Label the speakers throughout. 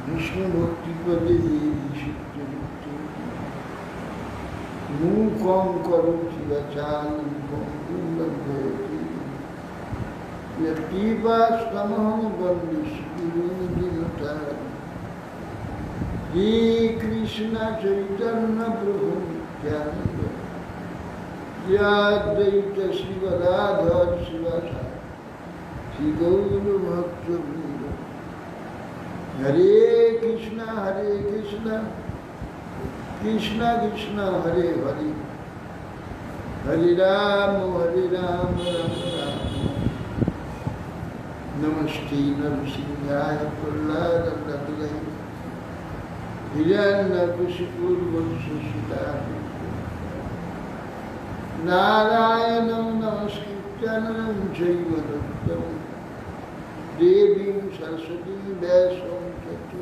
Speaker 1: বিষ্ণু ভক্তি পদে মুখম করুচি বাচামি বন্ধুবন্ধতি পিপাসমহং বন্দিষ্কিরিমুটা শ্রী কৃষ্ণ চৈতন্য প্রভু নিত্যানন্দ শ্রী অদ্বৈত শ্রী গদাধর শিবাসাদি শ্রী গৌর ভক্তবৃন্দ। হরে কৃষ্ণ কৃষ্ণ কৃষ্ণ হরে হরে, হরে রাম রাম রাম। নমস্তে নরসিংহায় প্রহ্লাদায় হিরণ্যকশিপুর্বংশীতা নারায়ণং নমস্কৃত্য নরং চৈব নরোত্তমং দেবীং সরস্বতীং ব্যাসং ততো।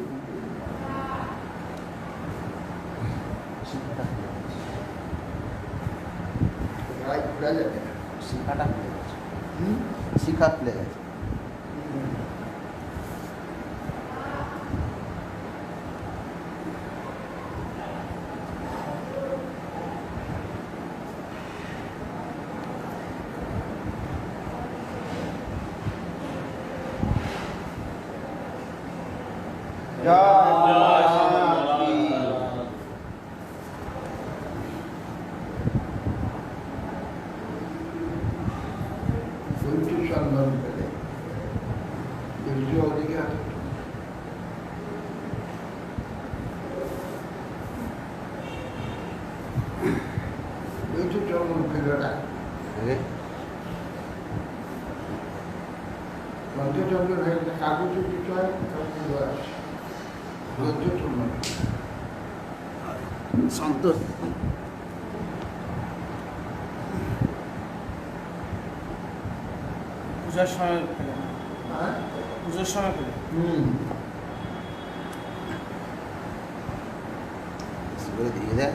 Speaker 2: শিখা খুলে গেছে।
Speaker 1: সন্তোষ
Speaker 3: পূজার সময় পুজোর সময় পেলে
Speaker 2: দিয়ে দেয়।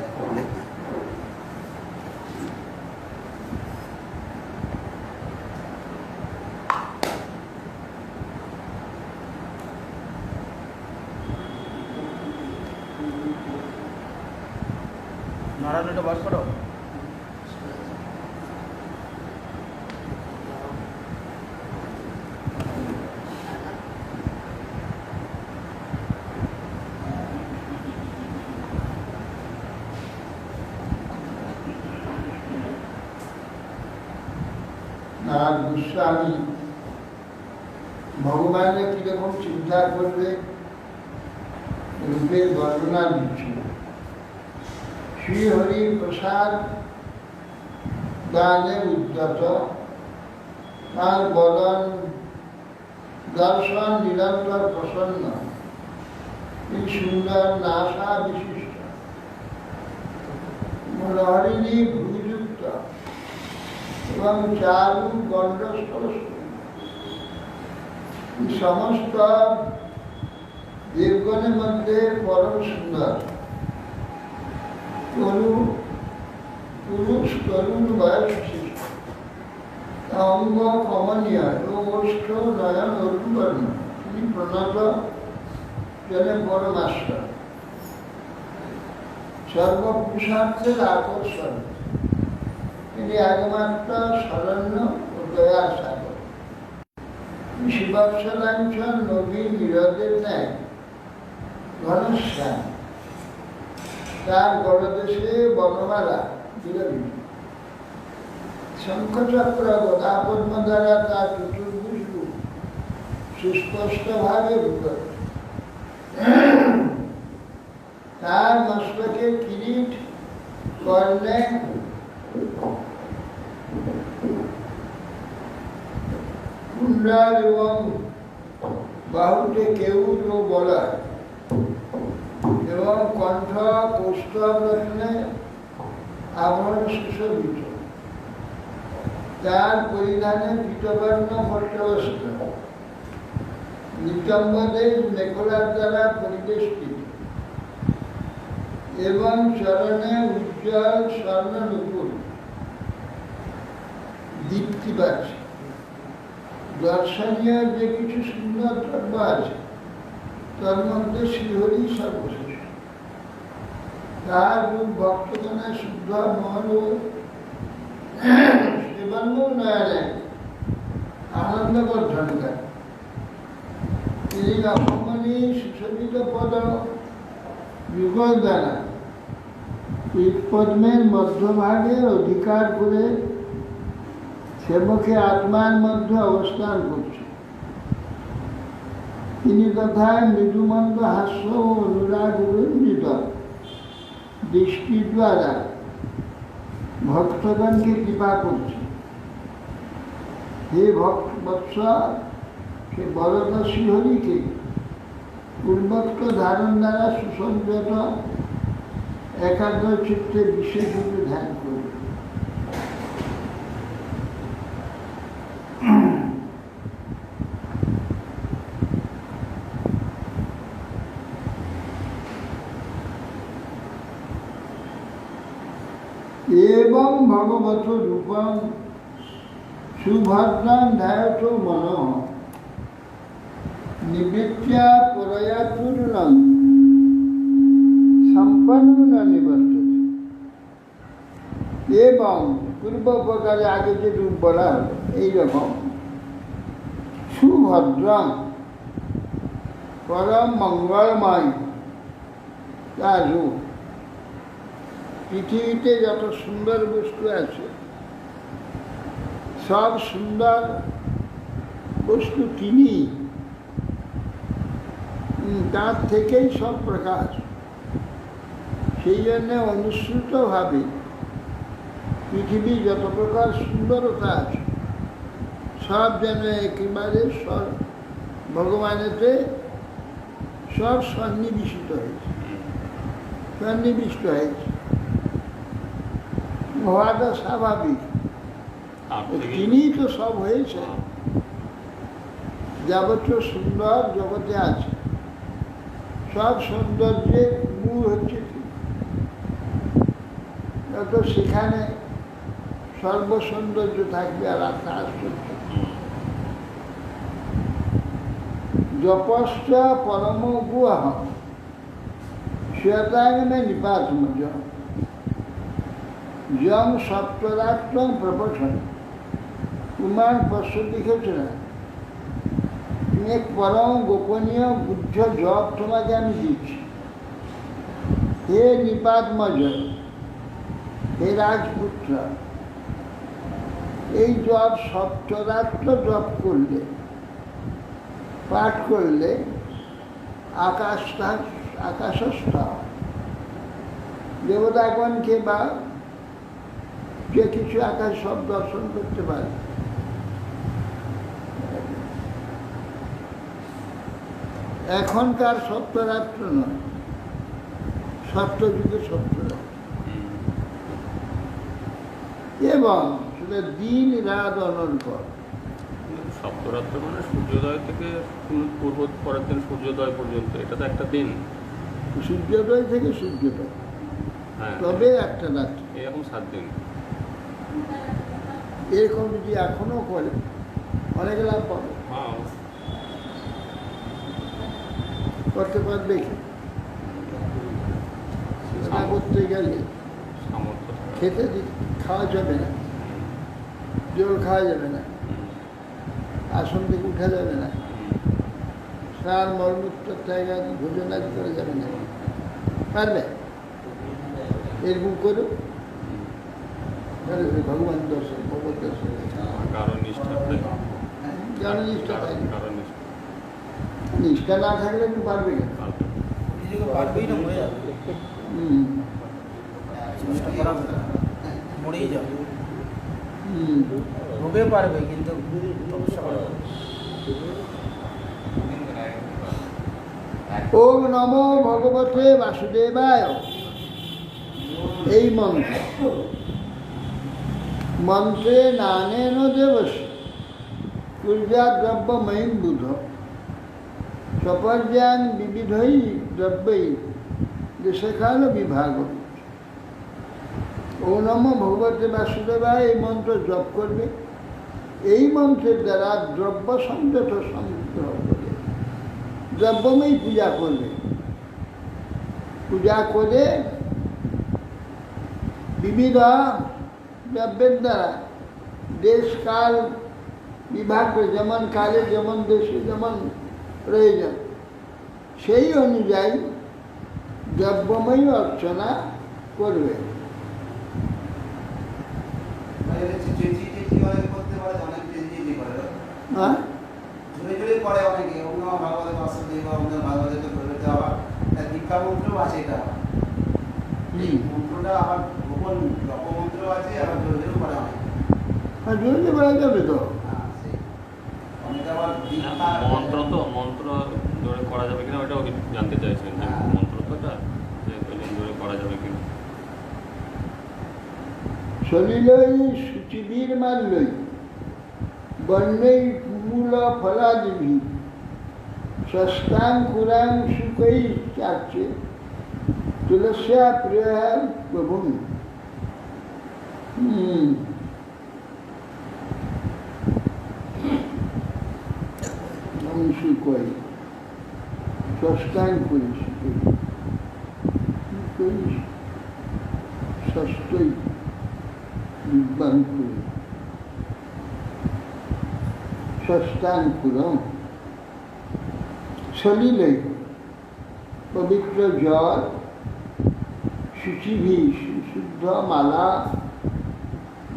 Speaker 3: নারায়ণটা বার করো।
Speaker 1: আর গোস্বামী ভগবানের কিরকম চিন্তা করবে রূপের বর্ণনা দিচ্ছিল। শ্রী হরি প্রসাদ দানে উদ্যত, তার বদন দর্শন নিরন্তর প্রসন্ন, এই সুন্দর নাসা বিশিষ্ট মনোহরিণী ভূযুক্ত এবং চারু গণ্ডস্থল সমস্ত দেবগণের মধ্যে পরম সুন্দর পুরুষ তরুণ বয়স বিশিষ্ট, অঙ্গ কমনীয় এবং ওষ্ঠ নয়ন অরুবর্ণ, তিনি প্রণত জনে পরমাশ্রয়, সর্বপুরুষার্থের আকর্ষণ, তিনি একমাত্র শরণ্য ও দয়ার সাগর। শিবৎসলাঞ্চল নবীন নীরদের ন্যায় ঘনশ্যাম, তার গড়দেশে বনমালা বিরোধী, শঙ্খচক্র গদা পদ্ম দ্বারা তার চতুর্ভুজ রূপ সুস্পষ্টভাবে বিকট। তার মস্তকে কিরিট, কর্ণে কুণ্ডল এবং বাহুতে কেউট ও বলয় এবং কণ্ঠ কৌস্তব রত্নে আভরণ সুশোভিত। তার পরিধানে পীতবর্ণ পট্টবস্ত্র, নিতম্বদেশ মেখলার দ্বারা পরিবেষ্টিত এবং চরণে উজ্জ্বল স্বর্ণনুপুর দীপ্তি পাচ্ছে। দর্শনীয় যে কিছু সুন্দর দ্রব্য আছে তার মধ্যে শ্রীহরি সর্বশ্রেষ্ঠ। তার রূপ ভক্তগণের শুদ্ধ মহল সেবাঙ্গ নয়নে আনন্দ বর্ধন করে। তিনি নবমণি সুশোভিত পদ যুগল দ্বারা পদ্মের মধ্যভাগের অধিকার করে সেবকে আত্মার মধ্যে অবস্থান করছে। তিনি তথায় মৃদুমন্দ হাস্য ও অনুরাগ রঞ্জিত দৃষ্টি দ্বারা ভক্তগণকে কৃপা করছে। হে বৎস, সে বরদ শ্রীহরিকে পূর্বোক্ত ধারণ দ্বারা সুসংযত একাগ্র চিত্তে বিশেষভাবে ধ্যান করবে। এবং ভগবত রূপং সুভদ্রাং ধ্যায়ত মনঃ নিবৃত্ত্যা প্রয়াতুর্ণং সম্পন্ন না নিবর্ততে। এবং পূর্ব প্রকারে আগে যে রূপ বলা হলো এইরকম সুভদ্রাং পরম মঙ্গলময় তার রূপ। পৃথিবীতে যত সুন্দর বস্তু আছে সব সুন্দর বস্তু তিনি, তার থেকেই সব প্রকাশ। সেই জন্য অনুসৃতভাবে পৃথিবী যত প্রকার সুন্দরতা আছে সব যেন একেবারে ভগবানেতে সব সন্নিবিষ্ট হয়েছে। হওয়াটা স্বাভাবিক, তিনিই তো সব হয়েছে। যাবতীয় সুন্দর জগতে আছে, সব সৌন্দর্যের মূল হচ্ছে যত সেখানে সর্বসৌন্দর্য থাকবে। আর আশ্চর্য জপশ্চ পরম গুহ শ্বেতাঙ্গমে নিপাতম যম সপ্তরাত্ম প্রপঠন। কুমার পশ্চ লিখেছে না, এক পরম গোপনীয় বুদ্ধ জপ তোমাকে আমি দিচ্ছি। হে নিপাতমজ, হে রাজপুত্র, এই জপ সপ্তরাত্র জপ করলে, পাঠ করলে আকাশস্থ দেবতাগণকে বা যে কিছু আকাশ সব দর্শন করতে পারে। এখনকার সপ্তরাত্র নয়, সপ্তযুগে সপ্তরাত্র। এবং সেটা দিন রাত অনর্গল।
Speaker 4: সপ্তরাত্র মানে সূর্যোদয় থেকে পূর্ব পরের দিন সূর্যোদয় পর্যন্ত, এটা তো একটা দিন।
Speaker 1: সূর্যোদয় থেকে সূর্যোদয়,
Speaker 4: হ্যাঁ,
Speaker 1: তবে একটা রাত্রি।
Speaker 4: এরকম 7 দিন।
Speaker 1: এরকম যদি এখনো করে অনেক লাভ পাবে। করতে পারবে কি? করতে গেলে খেতে খাওয়া যাবে না, জল খাওয়া যাবে না, আসন থেকে উঠা যাবে না, সার মলমূত্র জায়গা ভোজন আদি করা যাবে না। পারবে? এরকম করো, ভগবান দর্শন, ভগবত দর্শন। নিষ্ঠা না থাকলে একটু পারবে না।
Speaker 3: পারবেই না, মরে যাবে, মরেই যাবে। ভোগে পারবে কিন্তু তপস্যা করবে।
Speaker 1: ওম নমো ভগবতে বাসুদেবায়। এই মন্ত্রে নানেন দেবস পূজা দ্রব্যময়ীম বুধ সপর্যান বিবিধই দ্রব্যই দেশকাল বিভাগ। ওম নমো ভগবতে বাসুদেবায় এই মন্ত্র জপ করবে। এই মন্ত্রের দ্বারা দ্রব্য সংযত সংগ্রহ করে দ্রব্যময়ী পূজা করবে, পূজা করে বিবিধ দ্রব্যের দ্বারা দেশ কাল বিভাগ করে, যেমন কালে যেমন দেশে যেমন প্রয়োজন সেই অনুযায়ী দ্রব্যময়ী অর্চনা করবে। হ্যাঁ, জোরে বলা যাবে তো।
Speaker 4: মন্ত্র জোরে করা যাবে কিনা ওটাও জানতে চাইছেন, যে মন্ত্রটা জোরে করা যাবে কিনা।
Speaker 1: সলিলই সুচিবীর মাল্যই বন্যই মূল ফলাদিভি ষষ্ঠাঙ্কুরাং সুকৈ চার্চে তুলস্যা প্রিয় প্রভুন। সুকৈ ষষ্ঠাঙ্কুরি সুকৈ ষষ্ঠই বিদ্বাঙ্কুরি ষষ্ঠাঙ্কুরম। সলিলই পবিত্র জল, শুচিভি শুদ্ধ মালা,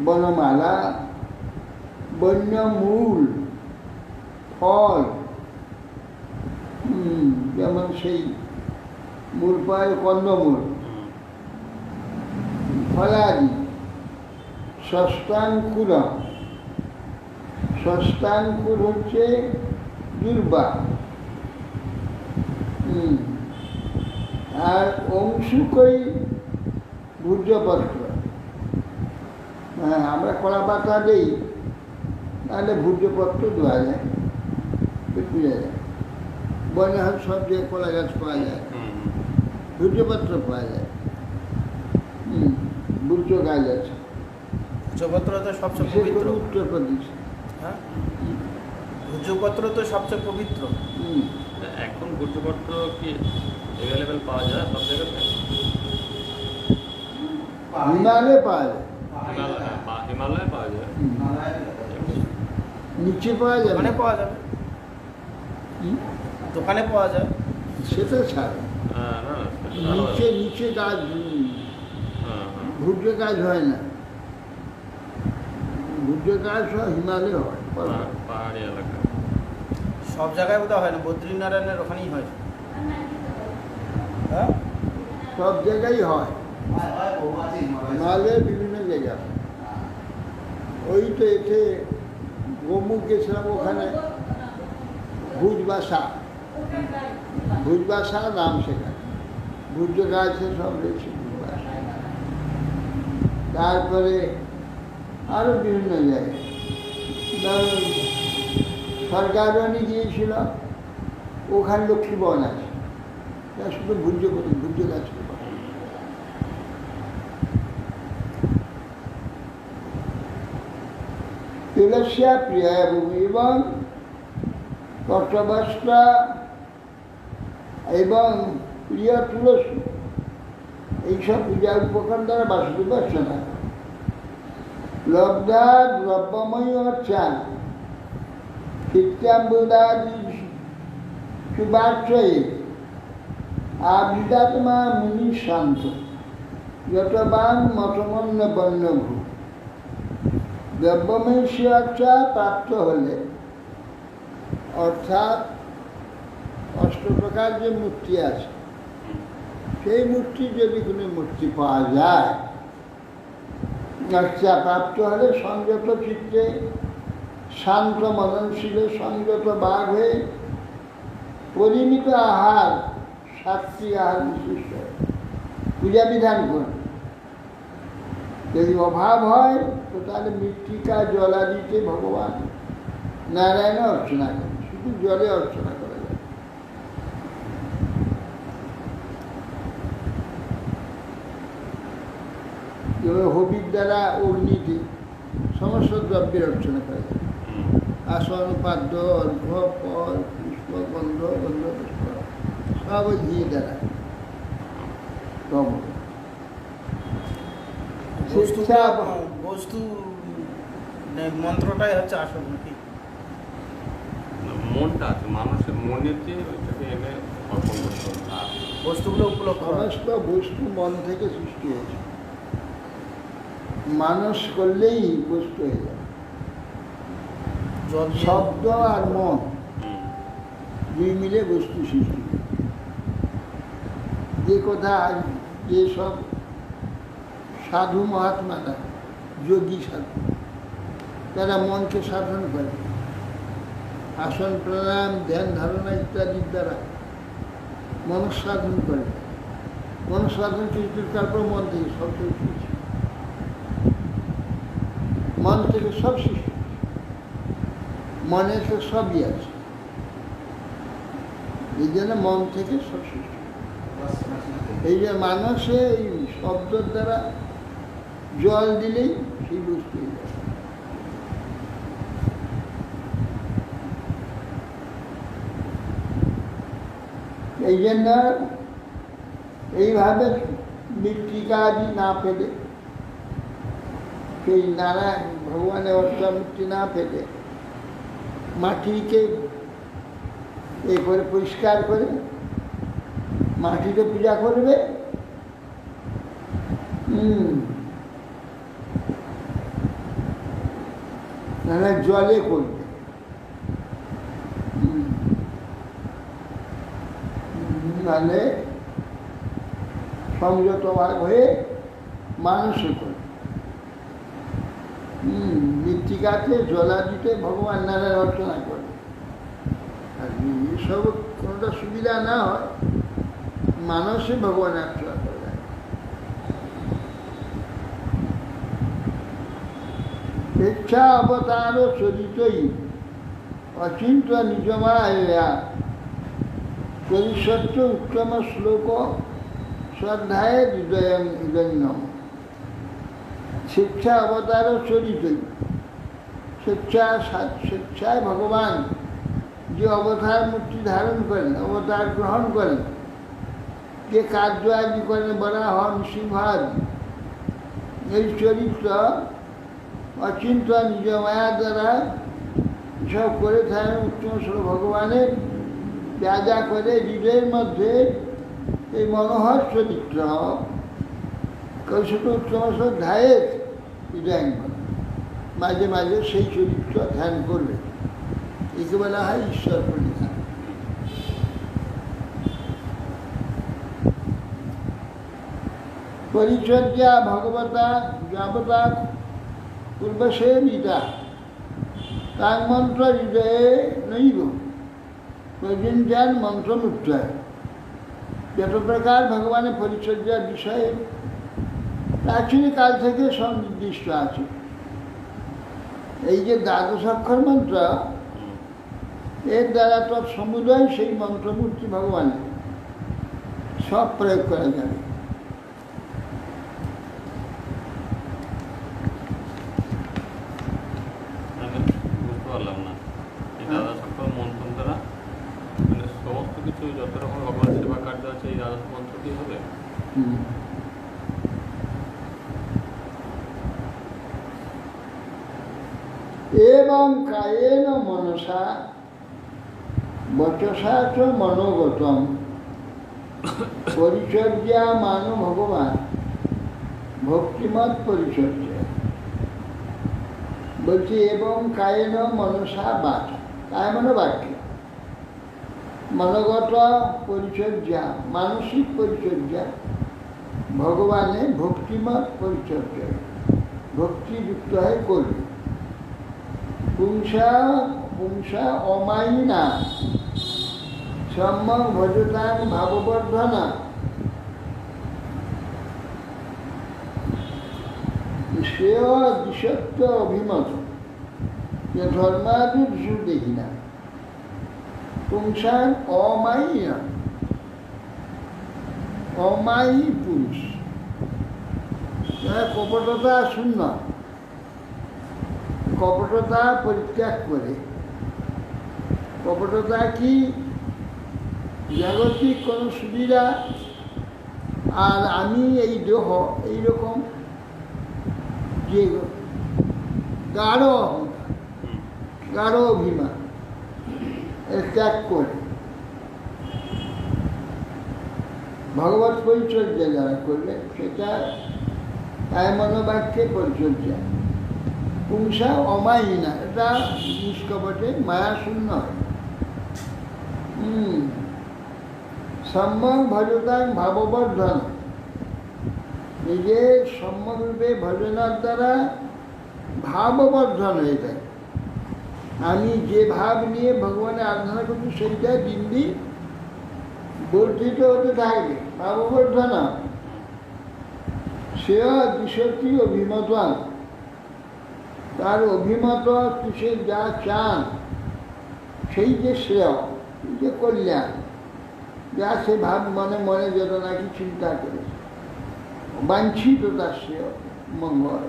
Speaker 1: বনমালা, বন্যমূল ফল, যেমন সেই মূল পায় কন্দমূল, ফলাদি, ষষ্ঠাঙ্কুর। ষষ্ঠাঙ্কুর হচ্ছে দুর্বা, আর অংশুকই ভূর্যপত্র। হ্যাঁ, আমরা কলা পাতা দিই, তাহলে ভূর্যপত্র দেওয়া যায়, বোঝা যায়। বনে হাত সব দিয়ে কলা গাছ পাওয়া যায়, ভূর্যপত্র পাওয়া যায়, ভূর্য গাছ আছে।
Speaker 3: ভূর্যপত্র তো সবচেয়ে পবিত্র।
Speaker 1: উত্তরপ্রদেশ।
Speaker 3: হ্যাঁ, ভূর্যপত্র তো সবচেয়ে পবিত্র।
Speaker 4: এখন ভূর্যপত্র কি অ্যাভেলেবেল পাওয়া যায় সব জায়গাতে?
Speaker 1: হিমালয়ে পাওয়া যায়,
Speaker 4: হিমালয়ে পাওয়া যায়,
Speaker 1: নিচে পাওয়া যাবে,
Speaker 3: দোকানে পাওয়া যাবে, দোকানে পাওয়া যায়,
Speaker 1: সেটা ছাড়। নিচে নিচে গাছ, ভূর্য গাছ হয় না, ভূর্য গাছ হয় হিমালয় হয়,
Speaker 4: পাহাড়ি এলাকা।
Speaker 3: সব জায়গায় বোধহয় হয় না, বদ্রীনারায়ণের ওখানেই হয়। হ্যাঁ,
Speaker 1: সব জায়গায় হয়, হিমালয়ের বিভিন্ন জায়গা। ওই তো এতে গোমুখ গেছিলাম, ওখানে ভুজবাসা, ভুজবাসা নাম, সেখানে ভূর্য গাছে সব রয়েছে ভুজবাসা। তারপরে আরও বিভিন্ন জায়গায়, ধরুন সরকারবাণী গিয়েছিল, ওখানে লক্ষ্মীবন আছে, তা শুধু ভূর্য গাছকে পাওয়া। তুলস্যা প্রিয়া এবং পত্রবস্ত্রা এবং প্রিয় তুলসী, এইসব পূজা উপকরণ দ্বারা বাসুদেব অর্চনা। লব্ধা দ্রব্যময়ী অর্চান চিত্তাম্বুদাদি শুভাশ্রয়ে আবিদাত্মা মুনি শান্ত যতবান মতমন্য বন্যভূ। দ্রব্যময়ী শিবার্চা প্রাপ্ত হলে, অর্থাৎ অষ্টপ্রকার যে মূর্তি আছে, সেই মূর্তি যদি কোনো মূর্তি পাওয়া যায়, অর্চা প্রাপ্ত হলে সংযত চিত্তে, শান্ত মননশীলে, সংযত বাঘ হয়ে পরিমিত আহার, সাত্বিক আহার বিশিষ্ট পূজা বিধান করে। যদি অভাব হয় তো তাহলে মৃত্তিকা জলাদিতে ভগবান নারায়ণ অর্চনা করে, শুধু জলে অর্চনা করা যায়। হবির দ্বারা অগ্নিতে সমস্ত দ্রব্যের অর্চনা করা যায়। আসন, পাদ্য, অর্ঘ্য, ফল, পুষ্প, গন্ধ, সব ওই ঘি দ্বারা কম
Speaker 3: বস্তু
Speaker 1: শিক্ষা
Speaker 3: বস্তু মন্ত্রটাই হচ্ছে আসল নাকি?
Speaker 4: মনটা আছে, মানুষের মনের যে ওইটাকে এনে অর্পণ করতে হবে। আর
Speaker 3: বস্তুগুলো উপলক্ষ করা।
Speaker 1: সমস্ত বস্তু মন থেকে সৃষ্টি হয়েছে। মানুষ করলেই বস্তু হয়ে যায়।
Speaker 3: জল দিয়ে-
Speaker 1: শব্দ আর মন
Speaker 4: হুম,
Speaker 1: দুই মিলে বস্তু সৃষ্টি হয়। যে কথা যেসব সাধু মহাত্মারা, যোগী সাধু, তারা মনকে সাধন করে আসন প্রাণায়াম ধ্যান ধারণা ইত্যাদির দ্বারা মনঃসাধন করে। মনঃসাধন কিন্তু তারপর মন থেকে সব সৃষ্টি হয়েছে। মন থেকে সব সৃষ্টি হয়েছে। মনে তো সবই আছে, এই জন্য মন থেকে সব সৃষ্টি। এই যে মানুষে এই শব্দের দ্বারা জল দিলেই সেই বস্তু হয়ে যায়। এই জন্য এইভাবে মৃত্তিকা আদি না পেলে, সেই নারায়ণ ভগবানের অর্থামূর্তি না পেলে মাটিকে এ করে পরিষ্কার করে মাটিতে পূজা করবে। নাহলে জলে করবে। নাহলে সংযত ভাগ হয়ে মানুষে করবে। মৃত্তিকাতে জলাদিতে ভগবান নারায়ণ অর্চনা করে। আর এসব কোনোটা সুবিধা না হয়, মানুষে ভগবান অর্চনা করে। স্বেচ্ছা অবতার চরিতই অচিন্ত নিজমায়া পরিসত্য উত্তম শ্লোক শ্রদ্ধায় হৃদয়ম হৃদয়ম। স্বেচ্ছা অবতার চরিতই, স্বেচ্ছায় ভগবান যে অবতার মূর্তি ধারণ করেন, অবতার গ্রহণ করেন, যে কার্য আদি করেন, বরাহ নৃসিংহ আদি, এই চরিত্র অচিন্ত নিজ মায়া দ্বারা সব করে থাকেন। উত্তম স্বরূপ ভগবানের যা যা করে হৃদয়ের মধ্যে এই মনোহর চরিত্র কৌশল উত্তম শ্রদ্ধায়ের হৃদয় মাঝে মাঝে সেই চরিত্র ধ্যান করবে। একে বলা হয় ঈশ্বর প্রণিধান। পরিচর্যা ভগবতা যাবতা পূর্বশে নিতা তার মন্ত্র হৃদয়ে নৈব প্রযোজ্যান মন্ত্রমুক্তায়। যত প্রকার ভগবানের পরিচর্যার বিষয়ে প্রাচীন কাল থেকে সব নির্দিষ্ট আছে। এই যে দ্বাদশ অক্ষর মন্ত্র, এর দ্বারা তো সমুদয় সেই মন্ত্রমূর্তি ভগবানের সব প্রয়োগ করা যাবে।
Speaker 4: বুঝতে পারলাম না, এই দাদা সকল মন্ত্র দ্বারা মানে সমস্ত কিছু যত রকম ভগবান সেবা কার্য আছে এই দাদা মন্ত্র দিয়ে হবে।
Speaker 1: এবং কায়েন মনসা বচসা চ মনোগতম পরিচর্যা মানো ভগবান ভক্তিমত পরিচর্যা। বলছি এবং কায়েন মনসা বাচা, কায় মানে বাক্য, মনোগত পরিচর্যা মানসিক পরিচর্যা, ভগবানের ভক্তিমত পরিচর্যা ভক্তিযুক্ত হয়ে করবে। পুংসা অমায়িনা সম্যক ভজতাং ভাববর্ধনা শ্রেয় দিশত্ব অভিমত ধর্মাদি কিছু দেখি না। পুংসান অমায়িনা, অমায়ী পুরুষ, কপটতা শূন্য, কপটতা পরিত্যাগ করে। কপটতা কি? জাগতিক কোনো সুবিধা, আর আমি এই দেহ এইরকম যে গাঢ় অহংকার, গাঢ় অভিমান এর ত্যাগ করে ভগবত পরিচর্যা যারা করবে সেটা মনোবাক্যে পরিচর্যা, পুংসা অমায়িনা, এটা নিষ্কপটে মায়াশূন্য হয়। সম্যক ভজতাং ভাববর্ধন, নিজের সম্যকরূপে ভজনার দ্বারা ভাববর্ধন হয়ে যায়। আমি যে ভাব নিয়ে ভগবানের আরাধনা করছি সেইটা দিন দিন বর্ধিত হতে থাকবে। ভাববর্ধন সেও দিশতি অভিমতান, তার অভিমত সে যা চান সেই যে শ্রেয়, যে কল্যাণ, যা সে ভাব মনে মনে যত নাকি চিন্তা করে বাঞ্ছিত তার শ্রেয় মঙ্গল,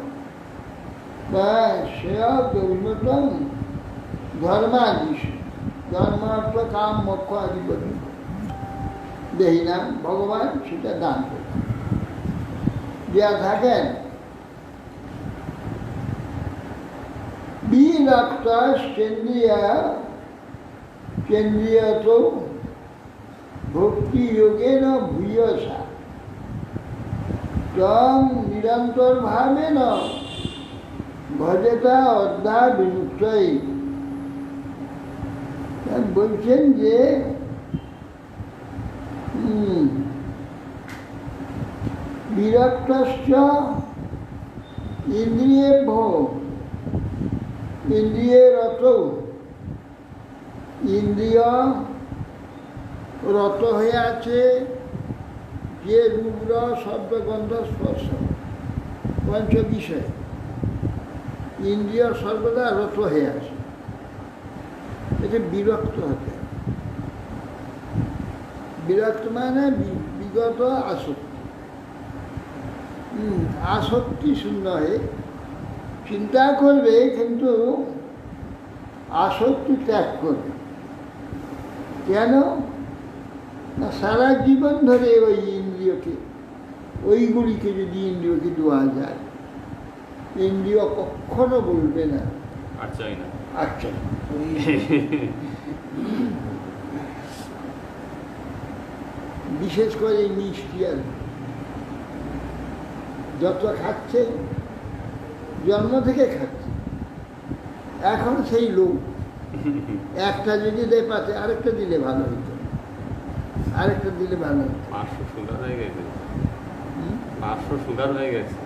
Speaker 1: শ্রেয় অভিমতন ধর্মাদিশ, ধর্মার্থ কাম মোক্ষ আদি বলি দেহি নাম ভগবান সেটা দান করে দেয়া থাকেন। কেন্দ্রীয়ত ভক্তি যোগেন ভূয়সা তং নিরন্তর ভাবেন ভজতা অধ্যা বিমুক্তই। বলছেন যে বিরক্তশ্চ ইন্দ্রিয়ে ভোগ, ইন্দ্রিয়ে রত, ইন্দ্রিয় রত হয়ে আছে যে রূপ শব্দ গন্ধ স্পর্শ পঞ্চ বিষয়, ইন্দ্রিয় সর্বদা রত হয়ে আছে, এতে বিরক্ত হতে। বিরক্ত মানে বিগত আসক্তি, আসক্তি শূন্য হয়ে চিন্তা করবে কিন্তু আসক্তি ত্যাগ করবে। কেন না সারা জীবন ধরে ওই ইন্দ্রিয়কে, ওইগুলিকে যদি ইন্দ্রিয়কে দেওয়া যায়, ইন্দ্রিয় কখনো বলবে না আচ্ছা আচ্ছা। বিশেষ করে মিষ্টি আর যত খাচ্ছে, জন্ম থেকে খাচ্ছে, এখন সেই লোক একটা যদি দেয় পাতে আরেকটা দিলে ভালো হতো, আরেকটা দিলে ভালো হতো।
Speaker 4: 500 সুগার হয়ে গেছে, 500 সুগার হয়ে গেছে।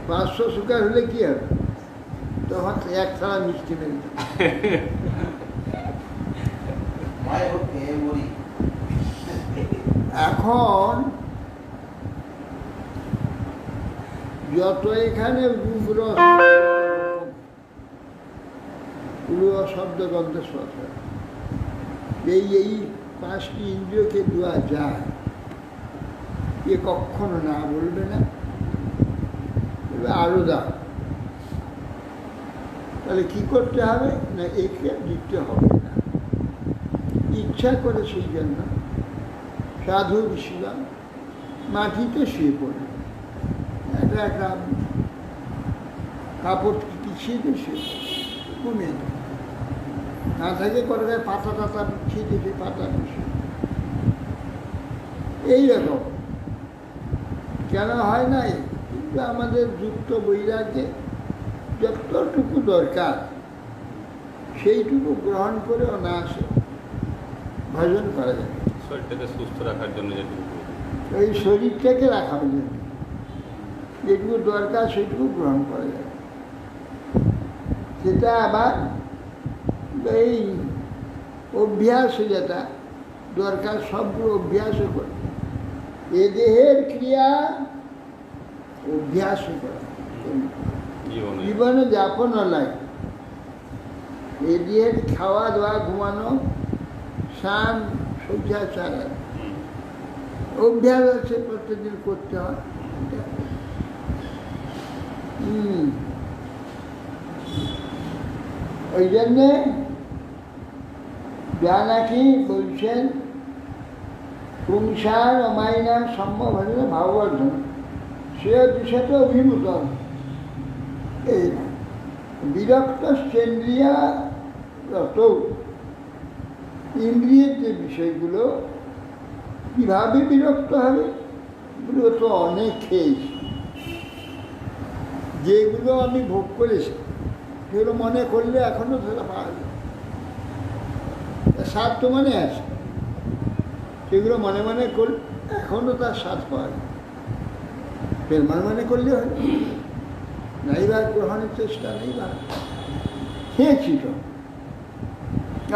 Speaker 1: 500 সুগার হলে কি হবে? তখন এক থালা মিষ্টি মেরে এখন যত এখানে শব্দ গন্ধ স্পর্শ এই 5টি ইন্দ্রিয়কে দেওয়া যায়, এ কখনো না বলবে না, আরো দাও। তাহলে কি করতে হবে না, একে দিতে হবে না, ইচ্ছা করে সেই জন্য সাধু ঋষিরা মাটিতে শুয়ে পড়ে, একটা কাপড় পিছিয়ে দিয়ে শুয়ে কমে না থাকে করে দেয়, পাতা টাতা পিছিয়ে দিয়ে পাতা পিছিয়ে এইরকম। কেন হয় নাই? কিন্তু আমাদের যুক্ত বৈরাগ্যে যতটুকু দরকার সেইটুকু গ্রহণ করে অনায়াসে ভজন করা যাবে।
Speaker 4: শরীরটাকে সুস্থ রাখার জন্য
Speaker 1: এই শরীরটাকে রাখার জন্য যেটুকু দরকার সেটুকু গ্রহণ করা যাবে। সেটা আবার এই অভ্যাস যেটা দরকার সবগুলো অভ্যাসও করে, এ দেহের ক্রিয়া অভ্যাস করা, জীবনে যাপন নয়। এ দেহের খাওয়া দাওয়া ঘুমানো স্নান শয্যাচার অভ্যাস আছে, প্রত্যেকদিন করতে হয়। ওই জন্যে যা নাকি বলছেন পুংসার অমায়না সম্ভবনে ভাববর্ধন সে দিশাতে অভিভূত। এই বিরক্ত চেন্দ্রিয়া রত ইন্দ্রিয়ের যে বিষয়গুলো কীভাবে বিরক্ত হবে, এগুলো তো অনেক খেয়েছি, যেগুলো আমি ভোগ করেছি সেগুলো মনে করলে এখনো সেটা পাওয়া যায়, স্বাদ তো মনে আছে, সেগুলো মনে মনে করলে এখনো তার স্বাদ পাওয়া যায়। ফের মনে করলে হয় নাইবার গ্রহণের চেষ্টা নেইবার খেয়েছি তো,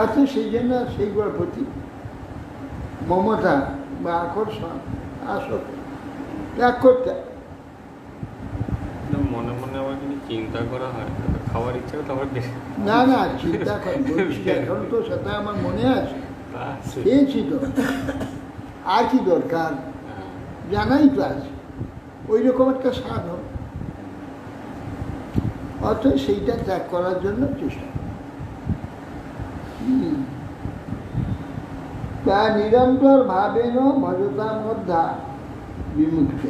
Speaker 1: আচ্ছা সেই জন্য সেইগুলোর প্রতি মমতা বা আকর্ষণ আসক্তি ত্যাগ করতে।
Speaker 4: মনে মনে আবার যদি চিন্তা করা হয় খাওয়ার ইচ্ছা তো আবার বেশি।
Speaker 1: না না চিন্তা বলছি এখন তো সেটা আমার মনে আছে, খেয়েছি তো, আর কি দরকার, জানাই তো আছে, ওই রকম একটা স্বাদ হবে, অর্থাৎ সেইটা ত্যাগ করার জন্য চেষ্টা। তা নিরন্তর ভাবেন ভজতা মধ্যা বিমুক্তি,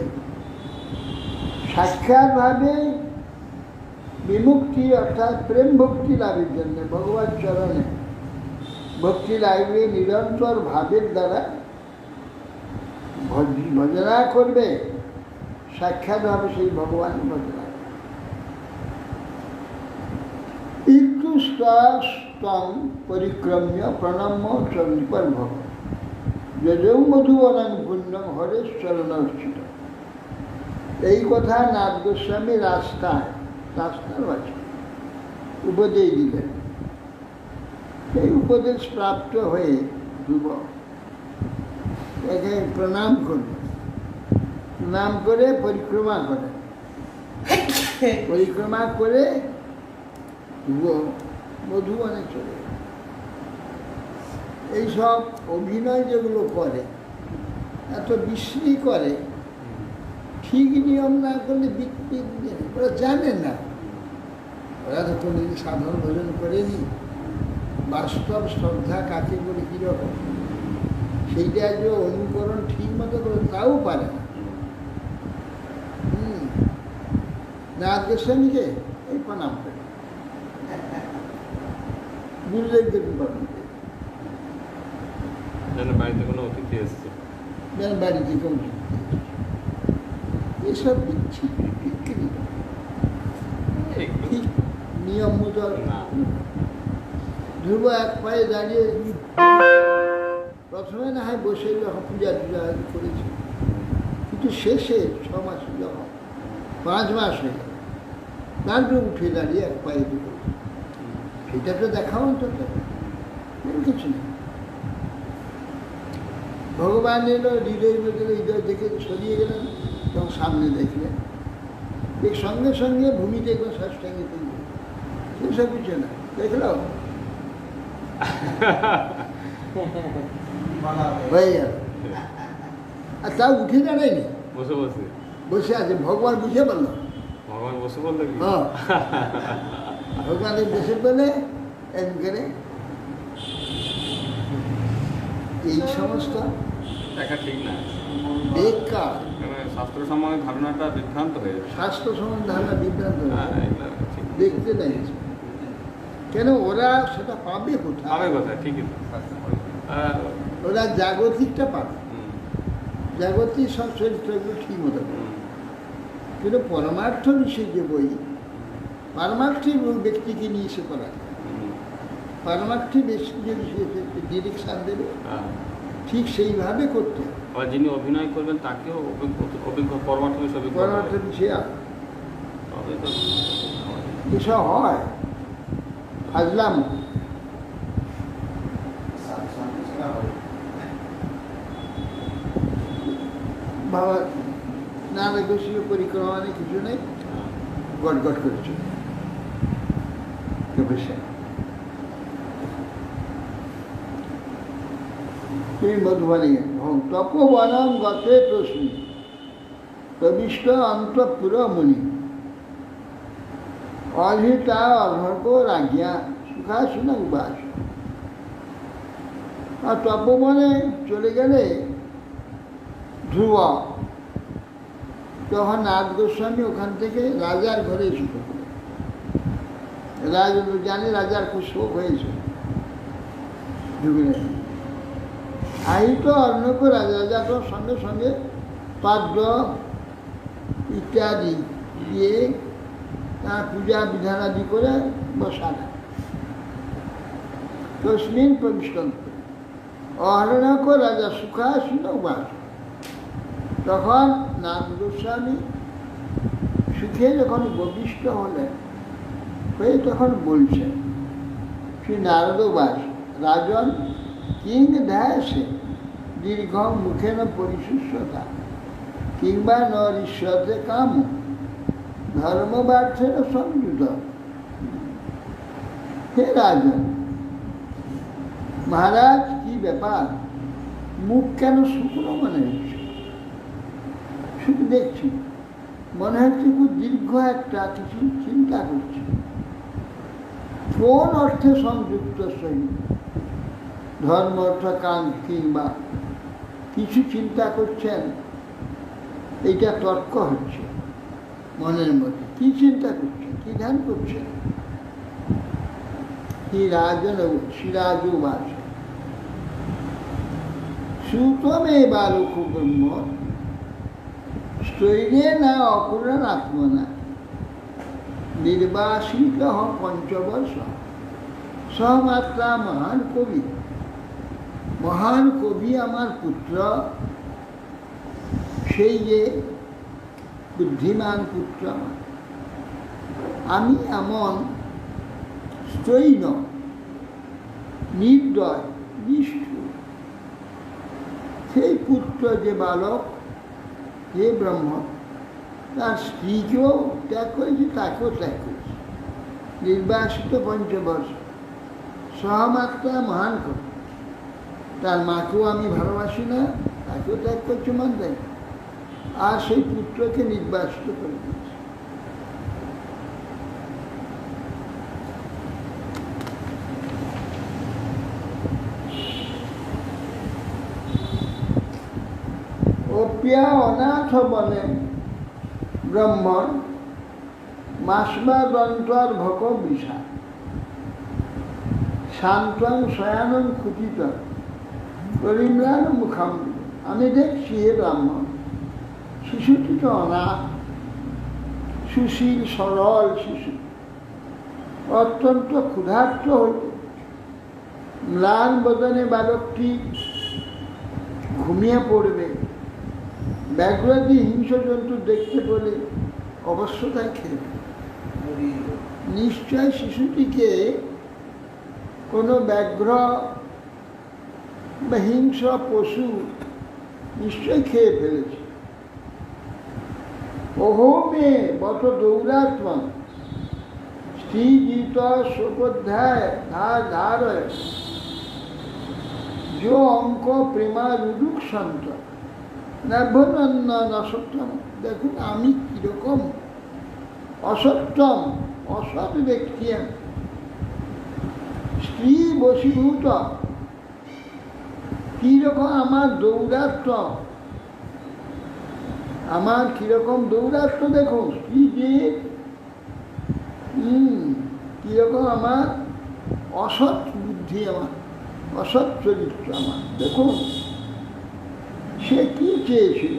Speaker 1: সাক্ষাৎভাবে বিমুক্তি অর্থাৎ প্রেম ভক্তি লাভের জন্য ভগবান চরণে ভক্তি লাভে নিরন্তর ভাবের দ্বারা ভজনা করবে, সাক্ষাৎভাবে সেই ভগবান ভজনা। ইত্যুস্তং পরিক্রম্য প্রণম্য চন্দ্রিপর ভব যজৌ মধুবনং পুণ্যম হরেশ চরণস্থিত। এই কথা নাথ গোস্বামী রাস্তার বাচন উপদেশ দিলেন। সেই উপদেশ প্রাপ্ত হয়ে ধ্রুব একে প্রণাম করলেন, প্রণাম করে পরিক্রমা করেন, পরিক্রমা করে ধ্রুব মধুবনে চলে। এইসব অভিনয় যেগুলো করে, এত বিশ্রী করে, ঠিক নিয়ম না করলে ওরা জানে না, ওরা তো কোনোদিন সাধন ভোজন করেনি, বাস্তব শ্রদ্ধা কাকে বলে কীরকম সেইটা যে অনুকরণ ঠিক মতো করে তাও পারে না। নাথ গোস্বামীকে এই প্রণাম করে, গুরুদেবকে প্রণাম করে,
Speaker 4: বাড়িতে কোনো অতিথি এসছে,
Speaker 1: যেন বাড়িতে কেউ এসব দিচ্ছি বিক্রি ঠিক নিয়ম মতো। ধ্রুব এক পায়ে দাঁড়িয়ে প্রথমে না হয় বসে যখন পূজা টুজা করেছে, কিন্তু শেষে 6 মাস যখন 5 মাস হয়ে গেল, তারপরে উঠে দাঁড়িয়ে এক পায়ে দুটো, সেটা তো দেখাও অন্তত কিছু নেই। ভগবান এলো হৃদয়ের মধ্যে, হৃদয় থেকে সরিয়ে গেলেন, তখন সামনে দেখলেন, ঠিক সঙ্গে সঙ্গে ভূমিতে একদম শ্বাসটাঙ্গে তুলবে, সেসব কিছু না, দেখল হয়ে গেল। আর তাও উঠে দাঁড়ায়নি,
Speaker 4: বসে বসে
Speaker 1: বসে আছে, ভগবান বুঝে বলল,
Speaker 4: ভগবান বসে বললো কি?
Speaker 1: হ্যাঁ ভগবানের বসে বলে এমনি এই সমস্ত
Speaker 4: দেখা ঠিক না,
Speaker 1: বেকার
Speaker 4: শাস্ত্র সম্বন্ধে ধারণাটা বিভ্রান্ত হয়ে যাবে।
Speaker 1: স্বাস্থ্য সম্বন্ধে ধারণা বিভ্রান্ত হয়ে
Speaker 4: হ্যাঁ,
Speaker 1: যায়।
Speaker 4: এগুলো ঠিক।
Speaker 1: দেখতে নেই কেন, ওরা সেটা পাবে কোথায়?
Speaker 4: পাবে কথা ঠিকই তো।
Speaker 1: ওরা জাগতিকটা পাবে, জাগতিক সব চরিত্রগুলো ঠিক মতো পাবে, কিন্তু পরমার্থ বিষয় যে বই, পারমার্থিক ব্যক্তিকে নিয়ে এসে করা, পারমার্থিক ব্যক্তি যদি ডিরেকশান দেবে ঠিক সেইভাবে করতে হবে।
Speaker 4: আবার যিনি অভিনয় করবেন তাকেও অভিজ্ঞ পরমার্থ বিষয়
Speaker 1: পরমার্থ বিষয় এসব হয় ফাজলাম। বাবা নানা গোষ্ঠীর পরিক্রমা নেই, কিছু নেই, গট গট করেছে মধুবনী তপবনম গতে প্রশ্ন প্রবিষ্ট অন্তঃপুর মুনি অহিতা অর্ঘক রাজ্ঞা সুখাসুনা উবাস। আর তপবনে চলে গেলে ধ্রুব, তখন নারদ গোস্বামী ওখান থেকে রাজার ঘরে এসে রাজা জানে রাজার খুব শোক হয়েছে। ঢুকলেন আহিত অর্ণব রাজা তো সঙ্গে সঙ্গে পাদ্য ইত্যাদি দিয়ে তার পূজা বিধানাদি করে বসালেন। তস্মিন প্রবিষ্টন অহরণক রাজা সুখাসীন বাস। তখন নারদ গোস্বামী সুখে যখন ববিষ্ট হলেন হয়ে তখন বলছেন, শ্রী নারদ বাস রাজন কিং ধ্যাসে দীর্ঘ মুখেন পরিশুষ্যতা কিংবা নরিষ্যতে কাম ধর্মবার্থের সংযুত। হে রাজন, মহারাজ কি ব্যাপার, মুখ কেন শুকনো মনে হচ্ছে? শুধু দেখছি মনে হচ্ছে খুব দীর্ঘ একটা কিছু চিন্তা করছে। কোন অর্থে সংযুক্ত সহিত ধর্ম অর্থ কাম কিংবা কিছু চিন্তা করছেন, এইটা তর্ক হচ্ছে মনের মধ্যে। কি চিন্তা করছেন, কি ধ্যান করছেন? শ্রীরাজু বাস সুতমে বালক ব্রহ্ম স্থৈর্যে না অপূরণ আত্মনা নির্বাসিত পঞ্চবর্ষ সমাত্রা মহান কবি। মহান কবি আমার পুত্র, সেই যে বুদ্ধিমান পুত্র আমার। আমি এমন স্থৈর্য নির্দয় নিষ্ঠুর সেই পুত্র যে বালক, হে ব্রহ্ম, তার স্ত্রীকেও ত্যাগ করেছে, তাকেও ত্যাগ করেছে। নির্বাসিত পঞ্চবর্ষ সহমাত্রা মহান কবি। তার মাকেও আমি ভালোবাসি না, তাকেও ত্যাগ করছে মন দেয়, আর সেই পুত্রকে নির্বাসিত করে দিয়েছে। অপ্রিয়া অনাথ বনে ব্রহ্মণ মাসমা দন্তর ভক বিষা শান্তং শয়ানং ক্ষুতিত পরিম্লান মুখাম। আমি দেখছি হে ব্রাহ্মণ, শিশুটি তো অনাথ, সুশীল সরল শিশু, অত্যন্ত ক্ষুধার্ত হল। ম্লান বদনে বালকটি ঘুমিয়ে পড়বে। ব্যাঘ্রাদি হিংস্র জন্তু দেখতে পেলে অবশ্য তাই খেয়ে নিশ্চয় শিশুটিকে কোনো ব্যাঘ্র বা হিংস্র পশু নিশ্চয় খেয়ে ফেলেছে। ওহো মে বত দৌরাত্মা স্ত্রী গীত শোকোধ্যায় ধার ধার जो অঙ্ক প্রেমারুক সন্ত নভ্যনন্ন অসত্যম। দেখুন আমি কীরকম অসত্যম, অসৎ ব্যক্তি। স্ত্রী বশীভূত, কীরকম আমার দৌরাত্ম, আমার কীরকম দৌরাত্ম দেখুন। স্ত্রী যে কীরকম আমার অসৎ বুদ্ধি, আমার অসৎ চরিত্র আমার। দেখুন সে কি চেয়েছিল,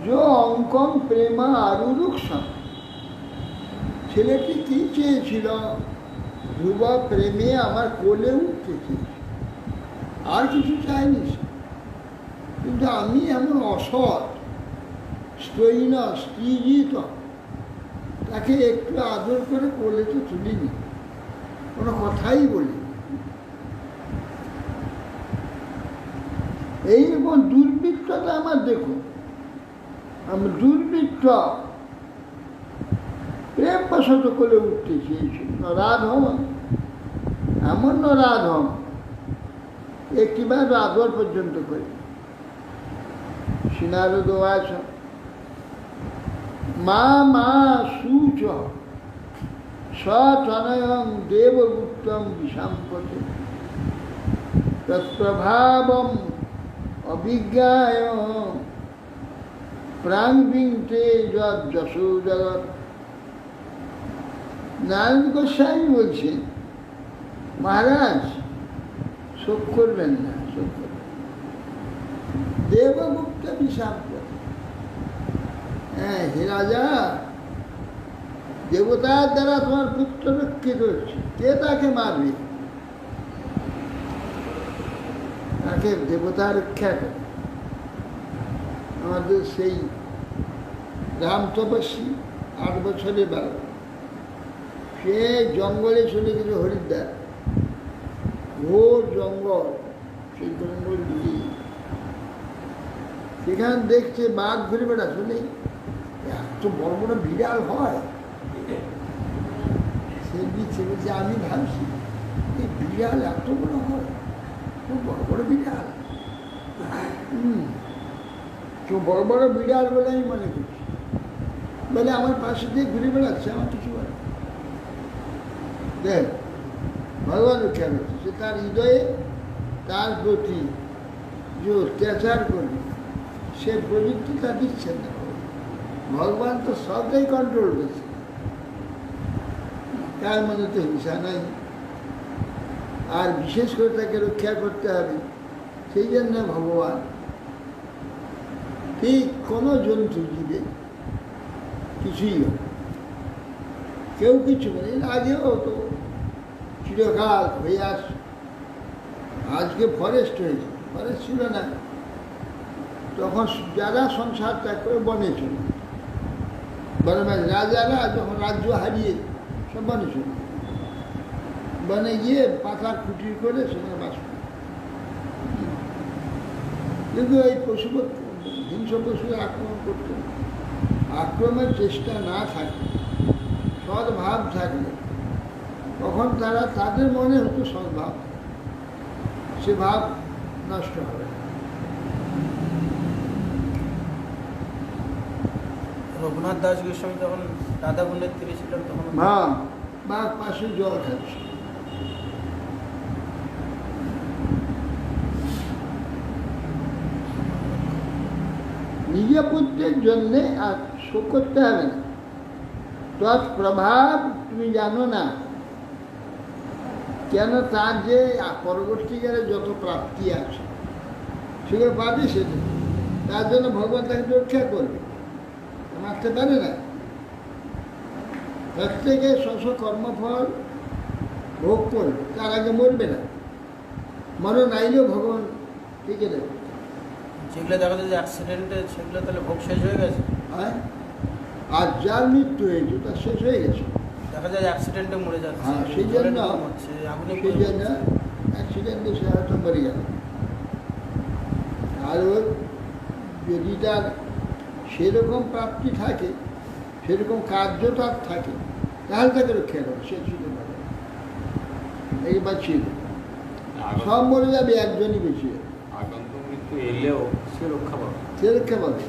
Speaker 1: যে অঙ্কন প্রেমা আরুরুক্ষম। ছেলেটি কি চেয়েছিল, ধ্রুব প্রেমে আমার কোলে উঠতে চেয়েছিল, আর কিছু চাইনি সে। কিন্তু আমি এমন অসৎ স্ত্রৈণ স্ত্রীজিত, তাকে একটু আদর করে কোলেতে তুলিনি, কোনো কথাই বলিনি। এইরকম দুর্বৃত্তটা আমার দেখুন, আমি দুর্বৃত্ত প্রেম বশত করে উঠতে চেয়েছিল। নরাধম, এমন নরাধম একটিবার আদর পর্যন্ত করে। শ্রীনারদ বাচ মা মা সূচ সতনয়ং দেবগুপ্তম বিষাম্পতে তৎপ্রভাবম অভিজ্ঞায় প্রাণ বিংতে যৎ যশো জগৎ। নারায়ণ গোস্বামী বলছেন, মহারাজ শোক করবেন না, শোক করবেন। দেবগুপ্ত বিষাপ করে, হ্যাঁ হে রাজা, দেবতার দ্বারা তোমার পুত্র রক্ষিত হচ্ছে, কে তাকে মারবে? তাকে দেবতা রক্ষা করে। আমাদের সেই রাম তপস্বী 8 বছরের বালক, সে জঙ্গলে চলে গেল, হরিদ্বার, ঘোর জঙ্গল, সেই জঙ্গল দিয়ে সেখানে দেখছে বাঘ ঘুরে বেড়াচ্ছে, নেই এত বড় বড় বিড়াল হয়। সে দিচ্ছে বলছে, আমি ভাবছি এই বিড়াল এত বড় হয়, খুব বড় বড় বিড়াল, কেউ বড় বড় বিড়াল বলে আমি মনে করছি, বলে আমার পাশে দিয়ে ঘুরে বেড়াচ্ছে, আমার কিছু বলে দেখ। ভগবান রক্ষা করছে, সে তার হৃদয়ে তার প্রতি যে অত্যাচার করবে সে প্রবৃত্তিটা দিচ্ছে না। ভগবান তো সবটাই কন্ট্রোল করছে, তার মধ্যে তো হিংসা নাই। আর বিশেষ করে তাকে রক্ষা করতে হবে, সেই জন্য ভগবান ঠিক কোনো জন্তু জীবে কিছুই হোক, কেউ কিছু বলে, আগেও তো চিরকাল হয়ে আস, আজকে ফরেস্ট হয়েছে, ফরেস্ট ছিল না তখন, যারা সংসার ত্যাগ করে বনে ছিল, বনে রাজারা যখন রাজ্য হারিয়ে সব বনে ছিল, বনে গিয়ে পাতার কুটির করে সেখানে বাস করে। কিন্তু এই পশু হিংস্র পশুকে আক্রমণ করতে, আক্রমণের চেষ্টা না থাকে, সদ্ভাব থাকলে তখন তারা তাদের মনে হতো সদ্ভাব, সে ভাব নষ্ট হবে।
Speaker 3: রঘুনাথ দাস গোস্বামী যখন দাদা গুণের তীরে ছিলেন তখন
Speaker 1: বাঘ পাশে জল খাচ্ছে, নিজের পুত্রের জন্যে আর শোক করতে হবে না, তৎপ্রভাব তুমি জানো না, কেন তার যে পরবর্তীকালে যত প্রাপ্তি আছে সেগুলো পাবে, সেটা তার জন্য ভগবান তাকে রক্ষা করবে, মারতে পারে না। তার থেকে কর্মফল ভোগ করবে, তার আগে মরবে না, মরণ আইলেও ভগবান টিকে দেবে।
Speaker 3: যেগুলো দেখা যায় যে অ্যাক্সিডেন্টে, সেগুলো তাহলে ভোগ শেষ হয়ে গেছে।
Speaker 1: হ্যাঁ, আর যার মৃত্যু হয়েছে তার শেষ হয়ে গেছে,
Speaker 3: দেখা যায় অ্যাক্সিডেন্টে মরে যাচ্ছে।
Speaker 1: হ্যাঁ, সেই জন্য
Speaker 3: আগুনে
Speaker 1: অ্যাক্সিডেন্টে সে হয়তো মরে গেল। আর ওর যদি তার সেরকম প্রাপ্তি থাকে, সেরকম কার্য তার থাকে, তাহলে তাকে রক্ষা করে, সে ছুটে পারে, এই বাঁচিয়ে সব মরে যাবে, একজনই বেঁচে যাবে,
Speaker 4: আগন্তুক মৃত্যু এলেও সে রক্ষা পাবে,
Speaker 1: সে রক্ষা পাবে।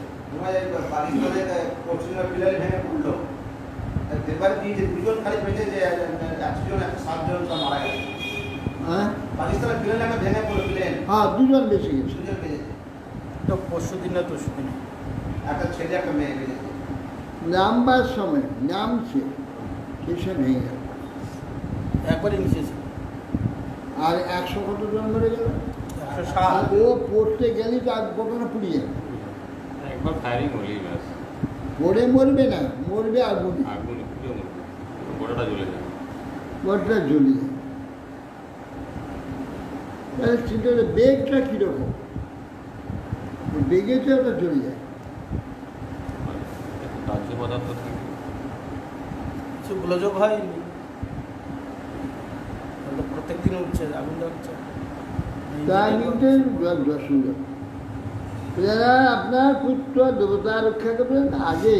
Speaker 1: হ্যাঁ, 2 জন বেঁচে গেছে।
Speaker 3: তো পরশু দিনে তো শুনি
Speaker 2: একটা ছেলে একটা মেয়ে বেঁচেছে।
Speaker 1: নামবার সময় নামছে, সে সব ভেঙে গেল,
Speaker 3: একবারই মিশেছে।
Speaker 1: আর 100 কত জন মরে গেল।
Speaker 3: 107।
Speaker 1: আর ও পড়তে গেলে তো আগ ঘটনা পুড়িয়ে যাবে,
Speaker 4: একবার ফায়ারিং হলেই ব্যাস,
Speaker 1: পড়ে মরবে না, মরবে আগুনে,
Speaker 4: আগুনে পুড়ে মরবে, গোটাটা জ্বলে যাবে।
Speaker 1: গোটা জ্বলে যাবে। তাহলে চিন্তা করে বেগটা কীরকম, বেগেতে ওটা জ্বলে যায়।
Speaker 4: দাহ্য পদার্থ থাকে,
Speaker 3: কিছু গোলযোগ হয়নি, প্রত্যেক দিন উঠছে, আগুন হচ্ছে।
Speaker 1: তার মধ্যে সুন্দর যারা আপনার পুত্র দেবতা রক্ষা করবেন আগে,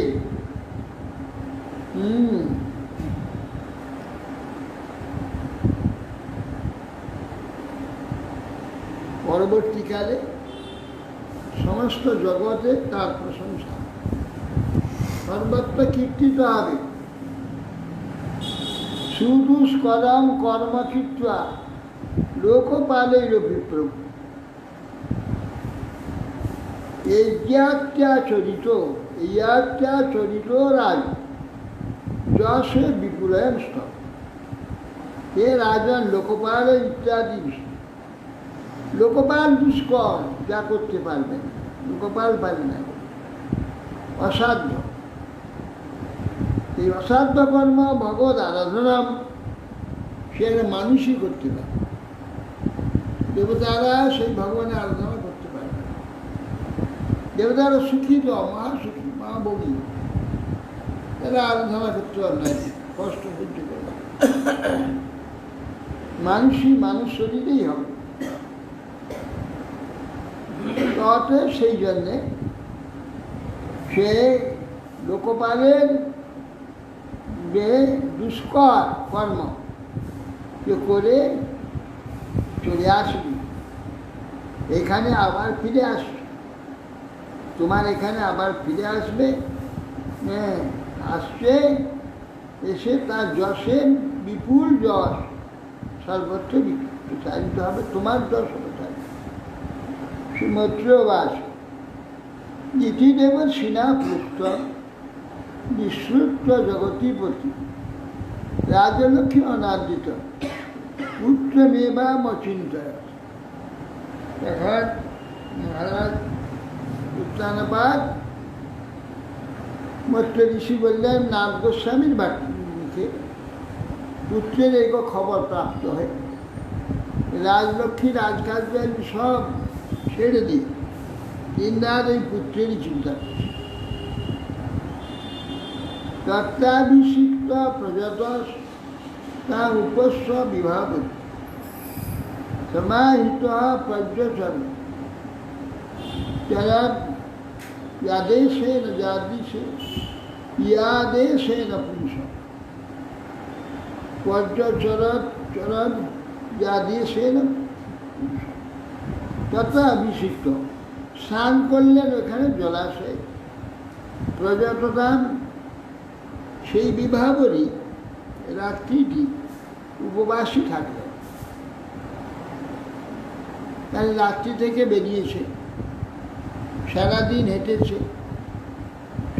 Speaker 1: পরবর্তীকালে সমস্ত জগতে তার প্রশংসা, সর্বত্র কীর্তিত হবে। সুদুষ্করম কর্ম কৃত্বা লোকপালের প্রভু, यज्ञात्याचरित राज जसे विपुलयन स्तव हे राजन लोकपाल इत्यादि लोकपाल दुष्कर যা করতে পারবে লোকপাল পারে না অসাধ্য এই অসাধ্য কর্ম ভগবত আরাধনা সে মানুষই করতে পারে দেবতারা সেই ভগবানের আরাধনা করতে পারে না দেবতারা সুখিত মহাসুখী মহাভোগী এরা আরাধনা করতে পারে না কষ্ট সহ্য করে মানুষই মানুষ শরীরেই হবে অতএব সেই জন্যে সে লোকপালের যে দুষ্কর কর্ম কে করে চলে আসবি এখানে আবার ফিরে আসবে তোমার এখানে আবার ফিরে আসবে আসছে এসে তার যশের বিপুল যশ সর্বত্র প্রচারিত হবে তোমার যশ প্রচারিত শ্রীমত্রবাস ইতিদেব সিনা পুত্র বিশ্রুত জগতিপতি রাজলক্ষ্মী অনাদিত পুত্রমেবা মচিন্তয় এখন মহারাজ উত্তানপাদ মত্র ঋষি বললেন নাথ গোস্বামীর মুখে পুত্রের এক খবর প্রাপ্ত হয় রাজলক্ষ্মী রাজকার্য সব ছেড়ে দিয়ে দিনরাত ওই পুত্রেরই চিন্তা করছে তত্ত্বাভিষিক্ত প্রজাত তা উপস্ব বিবাহ সমাহিত পর্যচন যারা यादेशेन जादिशे यादेशेन पुरुष पर्यचरत चरत यादेशेन तथा अभिषिक्त স্নান করলেন ওখানে জলাশয়ে প্রজাতদান সেই বিবাহরই রাত্রিটি উপবাসী থাকলেন তাহলে রাত্রি থেকে বেরিয়েছে সারাদিন হেঁটেছে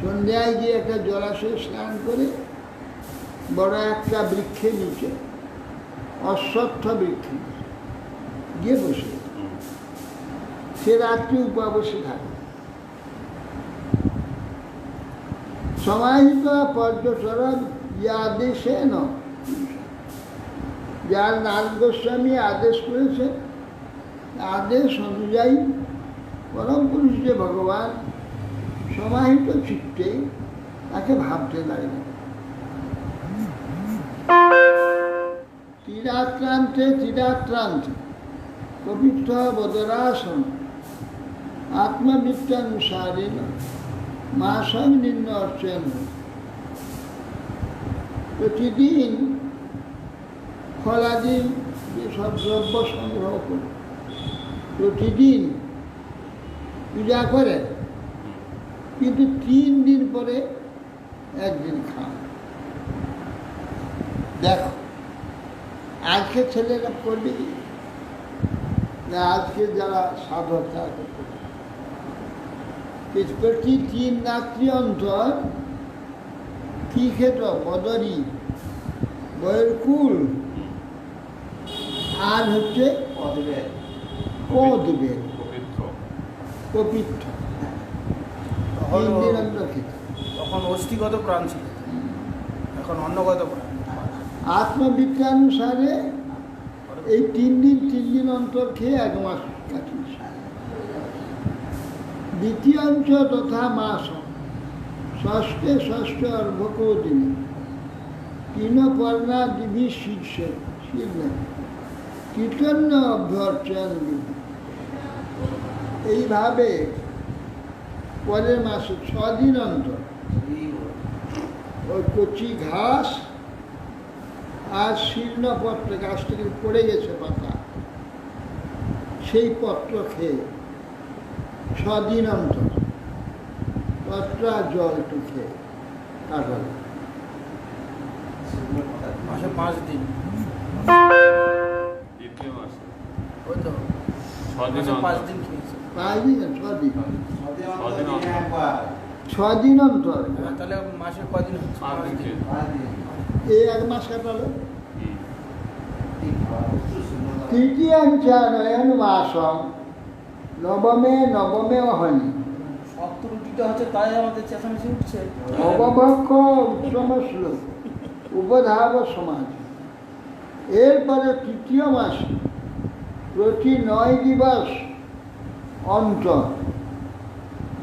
Speaker 1: সন্ধ্যায় গিয়ে একটা জলাশয়ে স্নান করে বড় একটা বৃক্ষের নিচে অশ্বত্থ বৃক্ষে গিয়ে বসে সে রাত্রি উপবাসে থাকে সমাহিত পর্যচরণ আদেশে ন যার নাথ গোস্বামী আদেশ করেছে আদেশ অনুযায়ী পরম পুরুষ যে ভগবান সমাহিত চিত্তে তাকে ভাবতে লাগলেন তীরাক্রান্তে পবিত্র বদরাসন আত্মবিত্তানুসারেণ মাসং নিম্ন অর্চন প্রতিদিন ফলাদি যেসব দ্রব্য সংগ্রহ করে প্রতিদিন পূজা করেন কিন্তু 3 দিন পরে একদিন খান দেখো আজকে ছেলেরা করবে কি না আজকে যারা সাধক তারা করতে প্রতি 3 রাত্রি অন্তর কি খেত বদরি বয়ের কুল আর হচ্ছে কদবেল পবিত্র 3 দিন অন্তর খেত
Speaker 3: তখন অস্থিগত প্রাণ ছিল এখন অন্নগত প্রাণ
Speaker 1: আত্মবিজ্ঞানুসারে এই 3 দিন অন্তর খেয়ে 1 মাস কাটিয়েছে দ্বিতীয়াঞ্চ তথা মাস ষষ্ঠে অর্ভকৌদিনী তৃণপর্ণা দিবি শীর্ষে কীর্তন্য অভ্যর্চন এইভাবে পরের মাসে 6 দিন অন্তর ওই কচি ঘাস আর শীর্ণপত্র গাছ থেকে পড়ে গেছে পাতা সেই পত্র খেয়ে 6 দিন অন্তর পত্র আর জল একটু খেয়ে কাটল
Speaker 3: মাসে 5 দিন
Speaker 4: দ্বিতীয় মাসে
Speaker 3: ওই তো
Speaker 4: 6 দিন
Speaker 3: 5 দিন খেয়েছে
Speaker 1: 5 দিন 6 দিন,
Speaker 2: ছদিন দিনে একবার
Speaker 1: 6 দিন অন্তর।
Speaker 3: তাহলে মাসে কদিন হচ্ছে?
Speaker 4: 5 দিন ছিল।
Speaker 2: 5 দিন
Speaker 1: এই 1 মাস কাটালো।
Speaker 4: হুম।
Speaker 1: তৃতীয়াঞ্চানয়ন মাসম নবমে নবমে অহনি
Speaker 3: সব তো রুটিটা হচ্ছে, তাই আমাদের চেঁচামেচি উঠছে।
Speaker 1: অবভক্ষ উত্তম শ্লোক উপধাব সমাজ। এরপরে তৃতীয় মাসে প্রতি 9 দিবস অন্তর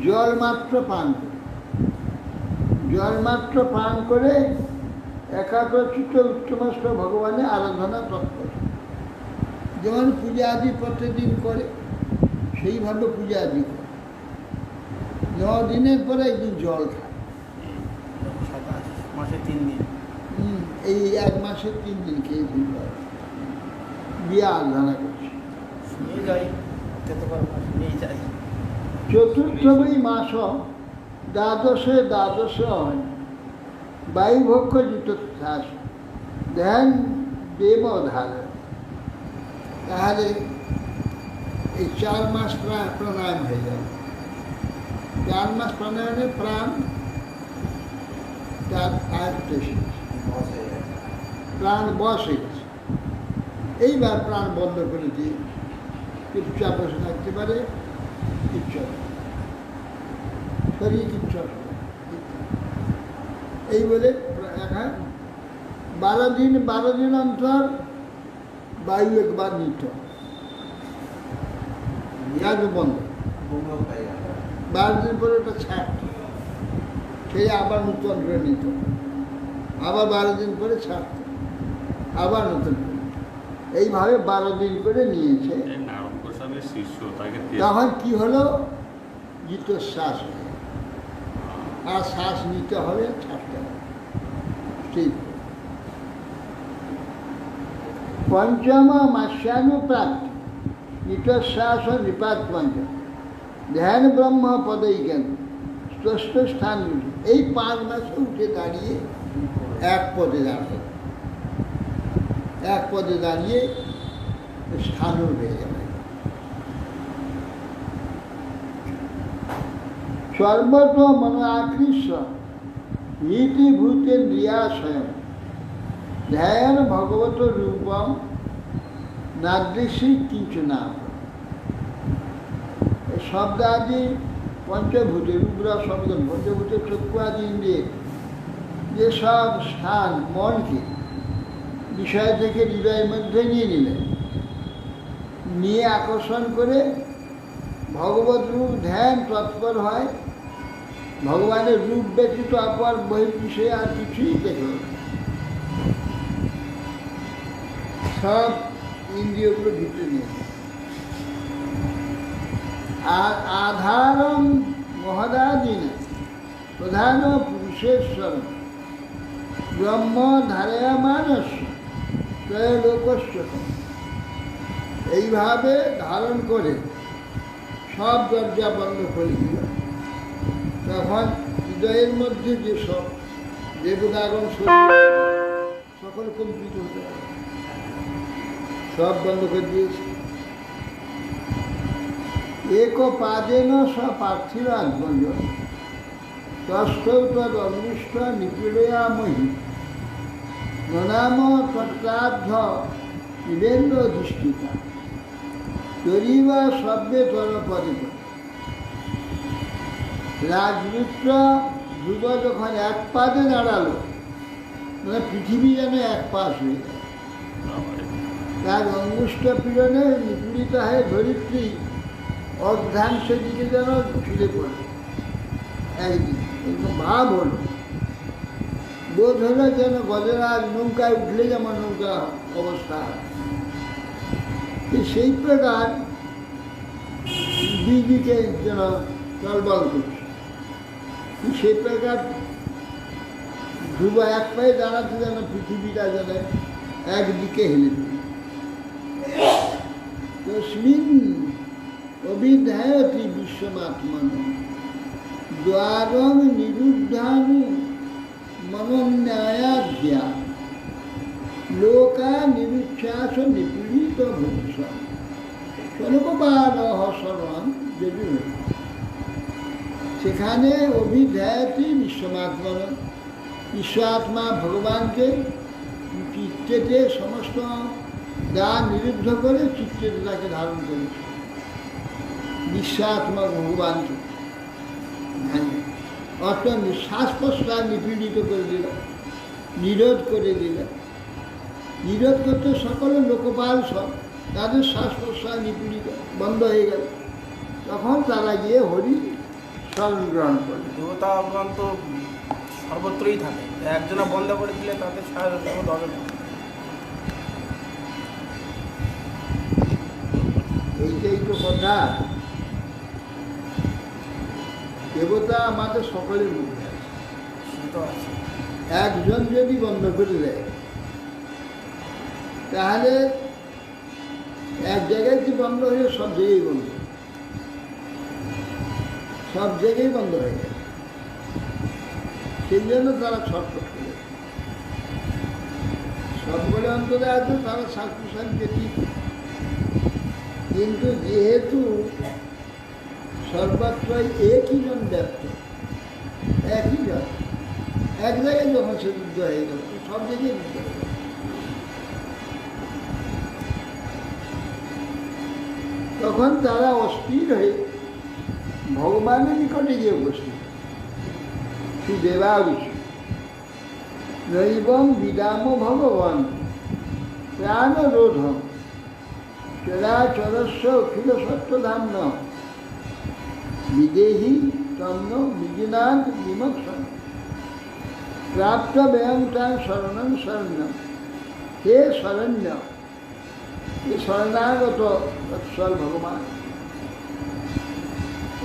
Speaker 1: জল মাত্র পান করে, জল মাত্র পান করে একাগ্রচিত্ত উত্তমস্ত ভগবানের আরাধনা তৎপর। যেমন পূজা আদি প্রতিদিন করে সেইভাবে পূজা আদি করে। 9 দিনের পরে একদিন জল খায়।
Speaker 3: মাসে 3 দিন।
Speaker 1: এই 1 মাসে 3 দিন খেয়ে বিয়ে আরাধনা করছে।
Speaker 3: নিয়ে যাই, খেতে পারবো না, নিয়ে যাই।
Speaker 1: চতুর্থই মাস দ্বাদশে দ্বাদশে হয় বায়ুভক্ষ যুক্ত শ্বাস ধ্যান দেব ধারা। তাহলে এই 4 মাস প্রাণায়াম হয়ে যাবে। 4 মাস প্রাণায়ামে প্রাণ তার আয়ত্ত এসেছে,
Speaker 2: বসে গেছে।
Speaker 1: প্রাণ বশ হয়ে গেছে। এইবার প্রাণ বন্ধ করে দিয়ে চুপচাপ বসে থাকতে পারে, কিচ্ছু হবে না। শরীর কিচ্ছু হবে না। এই বলে এখন 12 দিন অন্তর বায়ু একবার নিত, বন্ধ।
Speaker 2: বন্ধ হয়ে গেল।
Speaker 1: 12 দিন পরে ওটা ছাড়ত, সেই আবার নতুন করে নিত, আবার 12 দিন করে ছাড়ত, আবার নতুন করে নিত। এইভাবে 12 দিন করে নিয়েছে।
Speaker 4: এই নারদ গোস্বামীর শিষ্য তাকে
Speaker 1: তখন কি হলো, জিত শ্বাস হয়ে গেল। আর শ্বাস নিতে হবে, ছাড়তে হবে, ঠিক। পঞ্চম মাস্যানুপ্রাপ্তি নিতশ্বাস নিপাত পঞ্চম ধ্যান ব্রহ্ম পদেই কেন স্পষ্ট স্থান উঠে। এই 5 মাসে উঠে দাঁড়িয়ে এক পদে দাঁড়াবে, এক পদে দাঁড়িয়ে স্থানও হয়ে যাবে। সর্বত মন আকৃষ্ট ইতি ভূতেন্দ্রিয়াশয়ম ধ্যান ভগবত রূপম নাদৃশী কিছু না। শব্দ আদি পঞ্চভূতে রূপরা শব্দ পঞ্চভূতের চক্ষু আদি ইন্দ্রিয়ে যেসব স্থান মনকে বিষয় থেকে হৃদয়ের মধ্যে নিয়ে নিলেন, নিয়ে আকর্ষণ করে ভগবত রূপ ধ্যান তৎপর হয়। ভগবানের রূপ ব্যতীত অপর বহির্বিষয়ে আর কিছুই দেখল না। সব ইন্দ্রিয়গুলো ভিতরে নিয়ে আর আধারম মহদাদিন প্রধান পুরুষেশ্বর ব্রহ্ম ধারয়মানস ত্রয়োলোকস্য। এইভাবে ধারণ করে সব দরজা বন্ধ করে দিল। তখন হৃদয়ের মধ্যে যে সব দেবতাগণ সকল কম্পিত হতে পারে, সব বন্ধ করে দিয়েছে। এক পাদেন স পার্থিব আত্মজ তস্থৌ তদ অদৃষ্ট নিপীড়য়ামহি ননাম তত্রার্ধ ইবেন্দ্র অধিষ্ঠিতা তরিবা শব্দে তর পদে। রাজপুত্র ধ্রুব যখন 1 পাদে দাঁড়ালো, মানে পৃথিবী যেন 1 পাশ হয়ে গেল। তার অঙ্গুষ্ঠ পীড়নে নিপীড়িত হয়ে ধরিত্রী অর্ধাংশের দিকে যেন ছিঁড়ে পড়ে। একদিন এরকম ভাব হলো, বোধ হলো যেন গজরাজ নৌকায় উঠলে যেমন নৌকা অবস্থা হয়, সেই প্রকার দিদিকে যেন টলবল করছে। সেই প্রকার ধ্রুব 1 পায়ে দাঁড়াতে যেন পৃথিবীটা যেন একদিকে হেলে দিল। তস্মিন অবিধায়তি বিশ্বমাত্মন দ্বারং নিরুদ্ধানু মনোন্যায়াধ্যায়া লোকা নিরুচ্ছ্বাস নিপীড়িত ভূষ শনকপাল শরণ যদিও সেখানে অভিধ্যায়তি বিশ্বমাত্মন, ঈশ্বরাত্মা ভগবানকে চিত্তেতে সমস্ত দা নিরুদ্ধ করে চিত্তেতে তাকে ধারণ করেছে, বিশ্বাত্মা ভগবানকে অর্থাৎ শ্বাস প্রশ্বাস নিপীড়িত করে দিল, নিরোধ করে দিল। নিরোধ করতে সকলে লোকপাল সব, তাদের শ্বাস প্রশ্বাস নিপীড়িত বন্ধ হয়ে গেল। তখন তারা গিয়ে হরি শরণ গ্রহণ করল।
Speaker 3: দেবতাগণ তো সর্বত্রই থাকে, একজনা বন্ধ করে দিলে তাদের সাহায্য হবে না।
Speaker 1: এইটাই তো কথা। দেবতা আমাদের সকলের মধ্যে আছে,
Speaker 3: সে তো আছে।
Speaker 1: একজন যদি বন্ধ করে দেয় তাহলে এক জায়গায় কি বন্ধ হয়ে সব জায়গায় বন্ধ, সব জায়গায় বন্ধ হয়ে যায়। সেই জন্য তারা ছটফট করে, সবগুলো অন্তরে আছে, তারা শ্বাস প্রশ্বাস পেটি। কিন্তু যেহেতু সর্বত্রই একই জন ব্যক্ত, একই জন, এক জায়গায় যখন সে যুদ্ধ হয়ে গেল, সব জায়গায় যুদ্ধ হয়ে গেল। তখন তারা অস্থির হয়ে ভগবানের নিকটে গিয়ে উপস্থিত। সুদেবাবিষ নৈবং বিদাম ভগবান প্রাণ রোধম চরাচরস্য অখিল সত্যধাম্ন বিদেহী তন্ন বিজিনাথ বিমোক্ষণ প্রাপ্ত ব্যয়ং তাং শরণং শরণ্যম। হে শরণ্য, এই শরণাগত তৎসল ভগবান,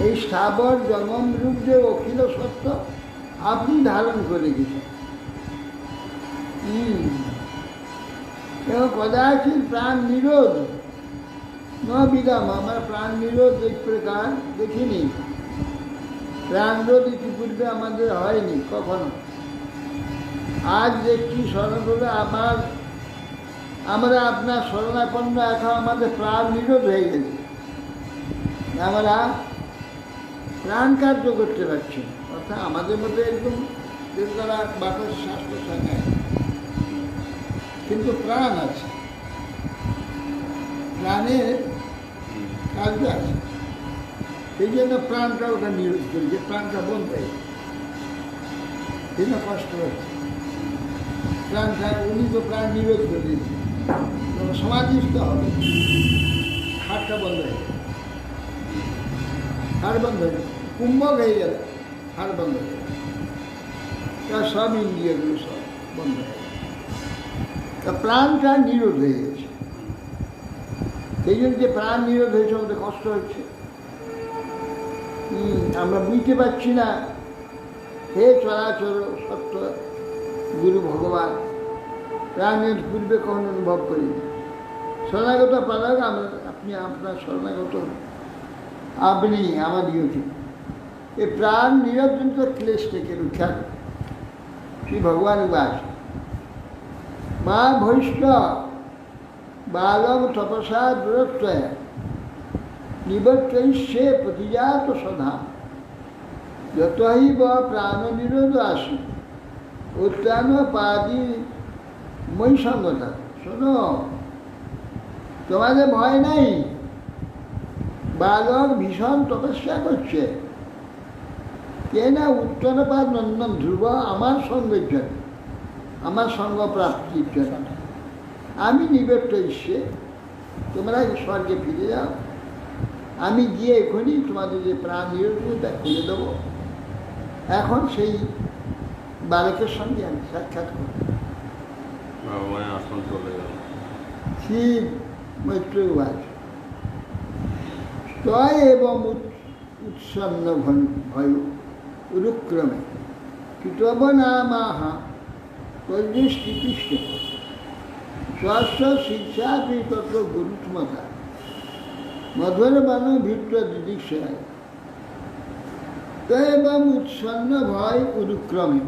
Speaker 1: এই স্থাবর জন্ম রূপ যে অখিল সত্য আপনি ধারণ করে গেছেন। এবং কদাচিৎ প্রাণ নিরোধ ন বিদাম, আমার প্রাণ নিরোধ এই প্রকার দেখিনি। প্রাণরোধ ইতিপূর্বে আমাদের হয়নি কখনো। আজ দেখছি স্মরণ করে আমরা আপনার শরণাপন্ন, এখন আমাদের প্রাণ নিরোধ হয়ে গেছে, আমরা প্রাণ কার্য করতে পারছি। অর্থাৎ আমাদের মধ্যে একদম তারা বাতাস শ্বাস প্রশ্বাস নেয়, কিন্তু প্রাণ আছে, প্রাণের কার্য আছে। সেই জন্য প্রাণটা ওটা নিরোধ করেছে, প্রাণটা বন্ধ হয়ে গেছে, সেই জন্য কষ্ট হচ্ছে। প্রাণটা উনি তো প্রাণ নিরোধ করে দিয়েছে, সমাধিস্থ হবে, হাড়টা বন্ধ হয়ে গেল, হাড় বন্ধ হয়ে গেল, কুম্ভক হয়ে গেল, হাড় বন্ধ হয়ে গেল, তার সব ইন্দ্রিয়গুলো সব বন্ধ হয়ে গেল, তা প্রাণটা নিরোধ হয়ে গেছে। সেই জন্য যে প্রাণ নিরোধ হয়েছে আমাদের কষ্ট হচ্ছে, আমরা বুঝতে পারছি না। হে চরাচর সত্য গুরু ভগবান, প্রাণের পূর্বে কখনো অনুভব করিনি। শরণাগত পালক আপনি, আপনার শরণাগত আপনি আমাদিগকে এই প্রাণ নিরঞ্জিত ক্লেশ থেকে রক্ষা করে। শ্রী ভগবান উবাচ মা ভৈষ্ঠ বালম তপসা দূরত্বয়া নিবর্তয়িষ্যে প্রতিজাত সধা যতৈব প্রাণ নিরোধ আসি উত্তান পাদি মই সঙ্গতা। শোনো, তোমাদের ভয় নাই, বালক ভীষণ তপস্যা করছে, কে না উত্তনপাদ নন্দন ধ্রুব আমার সঙ্গের জন্য, আমার সঙ্গ প্রাপ্তির জন্য। আমি নিবৃত্ত ইচ্ছে, তোমরা স্বর্গে ফিরে যাও, আমি গিয়ে এখনই তোমাদের যে প্রাণ নিরোধটা খুলে দেবো। এখন সেই বালকের সঙ্গে আমি সাক্ষাৎ করব। শিব মৈত্র উবাচ স্তয় এবং উৎসন্ন ভয় উরুক্রমে কৃতবনামাহা তৈরিষ্টিপিষ্ট স্বস্ব শিক্ষাপি তত্র গুরুত্মতা মধুর বান ভিত্ত দিদিক্ষায়। তো এবং উৎসন্ন ভয় উরুক্রমে,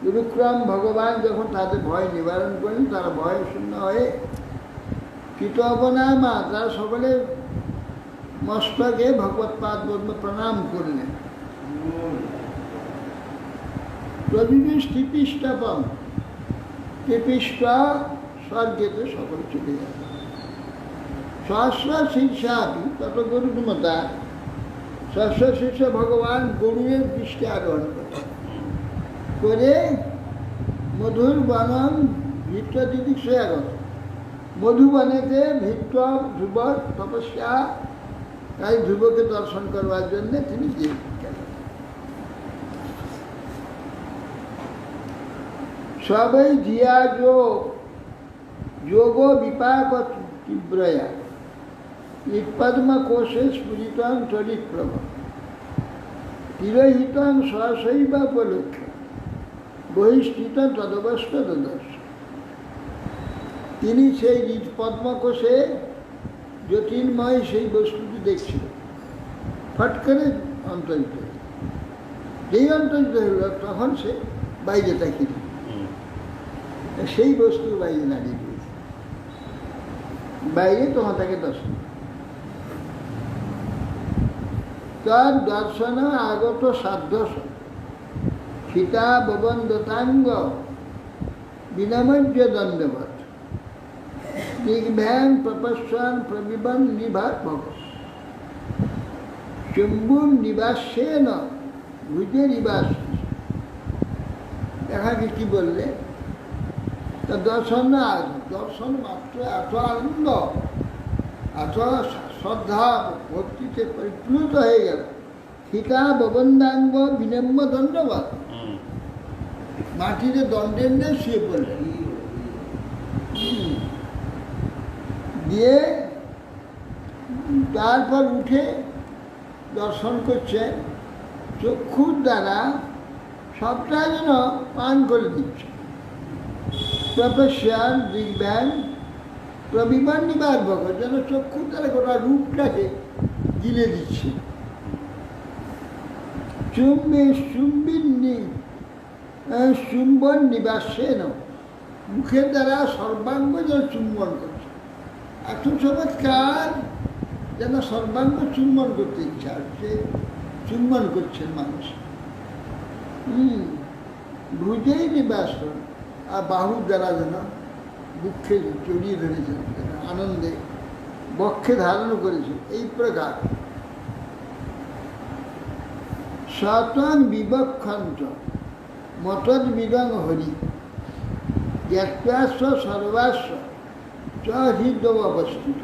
Speaker 1: উরুক্রম ভগবান যখন তাদের ভয় নিবারণ করেন, তারা ভয় শূন্য হয়ে কৃতবনামা, তারা সকলে মস্তকে ভগবৎপাদ পদ্ম প্রণাম করলেন। প্রভৃতি স্থিতিষ্টাপম স্থিতিষ্টা স্বর্গেতে সকল চলে যাবে। সহস্র শীর্ষাপি তত গরুমতা, সহস্র শীর্ষ ভগবান গরুরের দৃষ্টি আরোহণ করে মধুর বনম ভিত্ত দিদি সয়াগত, মধুবনেতে ভিত্ত ধ্রুব তপস্যা, তাই ধ্রুবকে দর্শন করবার জন্য তিনি গিয়ে গেলেন। সবই ধিয়া যোগ বিপাক তীব্রয়া পদ্ম কোষে স্ফুরিতং চরিত্রম তিরোহিতং সহসৈব উপলক্ষ্য বহিষ্ঠিত তদবস্থ দদর্শ। তিনি সেই পদ্মকোষে জ্যোতির্ময় সেই বস্তুটি দেখছিলেন। ফট করে অন্তরিত হল। যেই অন্তরিত হল তখন সে বাইরে তাকিয়ে সেই বস্তু বাইরে দাঁড়িয়ে দিয়েছে। বাইরে তখন তাকে দর্শন, তার দর্শন আগত সাধ্য সীতা ববন্দতাঙ্গ বিনমজ্য দণ্ডবত দিগ্ভ্যাং প্রপস্বান প্রবিবন নিভাত ভগ চুম্বুম নিবাসেন ভুজে নিবাস। এখানে কি বললে? তা দর্শন মাত্র এত আনন্দ, এত শ্রদ্ধা ভক্তিতে পরিপ্লুত হয়ে গেল। সীতা ববন্দাঙ্গ বিনম্য দণ্ডবত, মাটিতে দণ্ডের নেই শুয়ে পড়লেন। দিয়ে তারপর উঠে দর্শন করছেন, চক্ষুর দ্বারা সবটা যেন পান করে দিচ্ছে। প্রপস্যান দিগ্ভ্যাং প্রবিমান নিবার ভগৎ, যেন চক্ষুর দ্বারা গোটা রূপটাকে গিলে দিচ্ছে। চুম্বন নিবাসেন, মুখের দ্বারা সর্বাঙ্গ যেন চুম্বন করছে। এত চমৎকার, যেন সর্বাঙ্গ চুম্বন করতে ইচ্ছা হচ্ছে, চুম্বন করছেন মানুষ। ভুজেই নিবাস, আর বাহুর দ্বারা যেন বুকে জড়িয়ে ধরেছেন, আনন্দে বক্ষে ধারণ করেছে। এই প্রকার সতং বিবক্ষন্ত মতদ বিদং হরি জ্ঞাস্ব সর্বাস্ব চ হৃদব অবস্থিত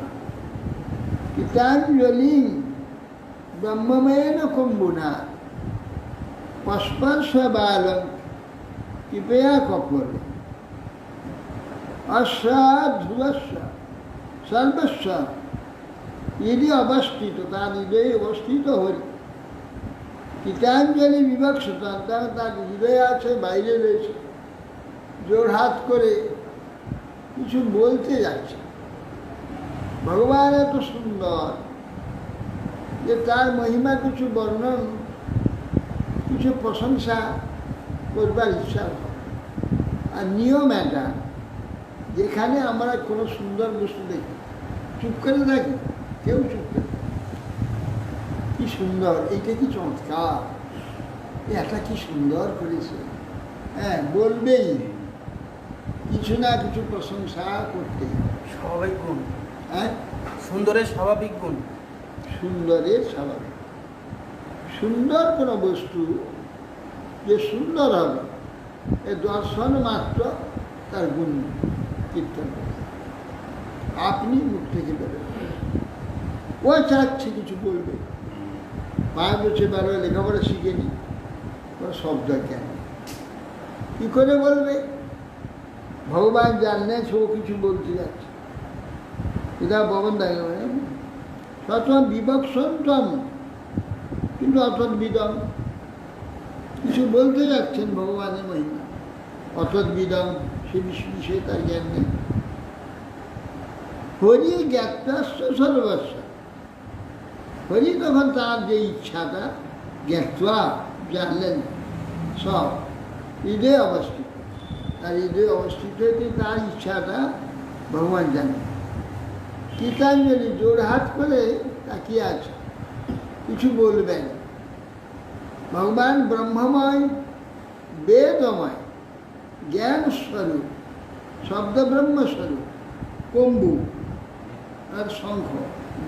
Speaker 1: পিতাঞ্জলিং ব্রহ্মমেন কুম্ভুনা পস্পর্শ বালং কৃপয়া কপল অশ্বাধ্রুবস্ব সর্বস্ব হৃদয় অবস্থিত, তার হৃদয়ে অবস্থিত হরি। গীতাঞ্জলি বিবক্ষিত, তার হৃদয়ে আছে, বাইরে রয়েছে। জোর হাত করে কিছু বলতে যাচ্ছে। ভগবান এত সুন্দর যে তার মহিমা কিছু বর্ণন, কিছু প্রশংসা করবার ইচ্ছা হয়। আর নিয়ম এটা, যেখানে আমরা কোনো সুন্দর বস্তু দেখি চুপ করে থাকি, কেউ চুপ করে, কি সুন্দর, এইটা কি চমৎকার, এটা কি সুন্দর করেছে, হ্যাঁ বলবেই, কিছু না কিছু প্রশংসা করতেই।
Speaker 3: স্বাভাবিক গুণ,
Speaker 1: হ্যাঁ
Speaker 3: সুন্দরের স্বাভাবিক গুণ।
Speaker 1: সুন্দরের স্বাভাবিক, সুন্দর কোনো বস্তু যে সুন্দর হবে, এ দর্শন মাত্র তার গুণ কীর্তন করে আপনি মুখ থেকে বেরোবেন। ও চাচ্ছে কিছু বলবে, 5 বছর 12 লেখাপড়া শিখেনি, কোনো শব্দ কেন, কী করে বলবে? ভগবান জানলেন সে কিছু বলতে যাচ্ছে। এটা ভগবান দেখে প্রথম বিবক্ষন্তম, কিন্তু অথৎ বিদম, কিছু বলতে যাচ্ছেন ভগবানের মহিমা, অথৎ বিদম, সে বিষয়ে তার জ্ঞান নেই। হরি জ্ঞাত্বাস্য সর্বস্ব, হরি তখন তার যে ইচ্ছাটা জ্ঞাত্বা জানলেন, সব হৃদয়ে অবস্থিত, তার হৃদয়ে অবস্থিত হয়েছে, তার ইচ্ছাটা ভগবান জানেন। গীতাঞ্জলি জোর হাত করে তাকিয়ে আছে, কিছু বলবে না। ভগবান ব্রহ্মময়, বেদময়, জ্ঞান স্বরূপ, শব্দ ব্রহ্ম স্বরূপ, কম্বু আর শঙ্খ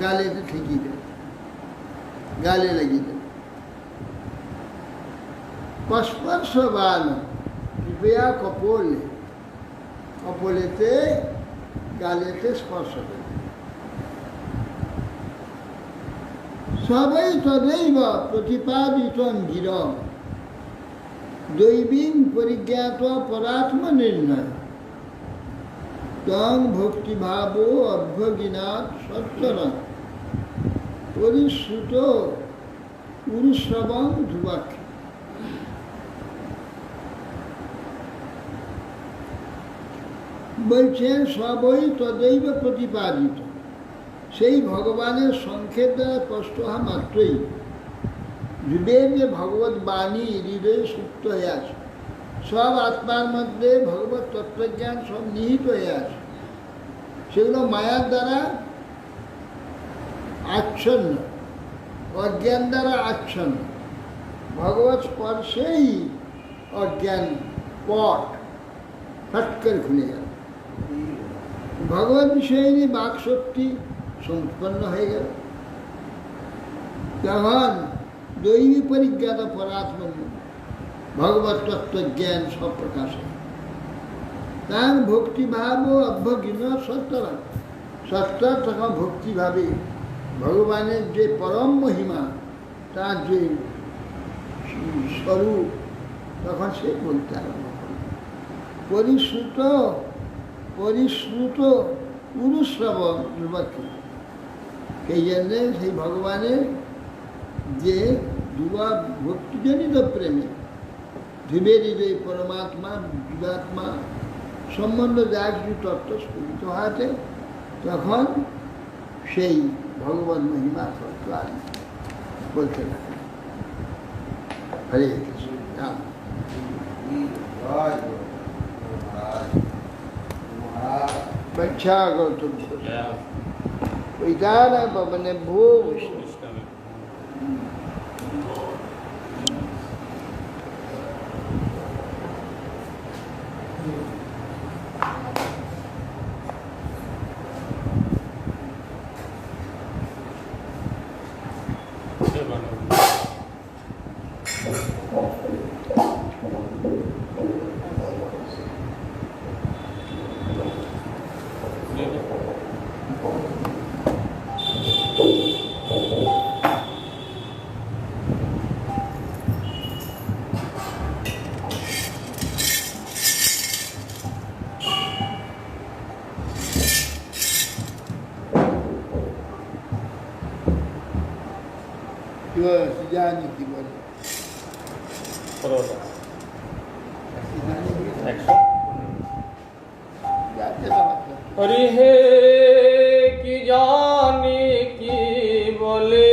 Speaker 1: গালেতে ঠেকিয়ে দেবে, গালে লাগিয়ে দেবে। পস্পর্শবান কৃপয়া কপোলে, কপোলেতে গালেতে স্পর্শ দেবে। সবাই তदैব প্রতিপাদিতং গিরম দৈবীং পরিজ্ঞাত পরাত্ম নির্ণয় তং ভক্তিভাব অভ্যগিনাথ সত্যনাথ পরিশ্রুত উরুশ্রবং ধ্রুবাক্ষ। বলছেন সবই তदैব প্রতিপাদিত, সেই ভগবানের সংক্ষেপ দ্বারা স্পষ্ট হওয়া মাত্রই জীবের যে ভগবত বাণী হৃদয়ে সুপ্ত হয়ে আছে, সব আত্মার মধ্যে ভগবত তত্ত্বজ্ঞান সব নিহিত হয়ে আছে, সেগুলো মায়ার দ্বারা আচ্ছন্ন, অজ্ঞান দ্বারা আচ্ছন্ন। ভগবত স্পর্শেই অজ্ঞান পট ফট করে খুলে গেল, ভগবত বিষয়ে নিয়ে বাক শক্তি সম্পন্ন হয়ে গেল। তখন দৈবী পরিজ্ঞাত পরাত্ম ভগবত তত্ত্বজ্ঞান সব প্রকাশ হয়। তার ভক্তিভাব অভ্যগিন সত্তরা, সত্তর তখন ভক্তিভাবে ভগবানের যে পরম মহিমা, তার যে স্বরূপ, তখন সে বলতে আরম্ভ করে। পরিশ্রুত পরিশ্রুত উরুশ্রবণ ধ্রুবাক্ষ, সেই জন্যে সেই ভগবানের যে যুবা ভক্তিজনিত প্রেমে ধ্রুবের হৃদয় পরমাত্মা জীবাত্মা সম্বন্ধ যা কিছু তত্ত্ব স্ফুরিত হওয়াতে তখন সেই ভগবান মহিমা তত্ত্ব আর বলতে লাগে। হরে কৃষ্ণ রাম। बच्छा गौतम विदान पवन भू जानी की बोले
Speaker 4: हरि हे की जानी की बोले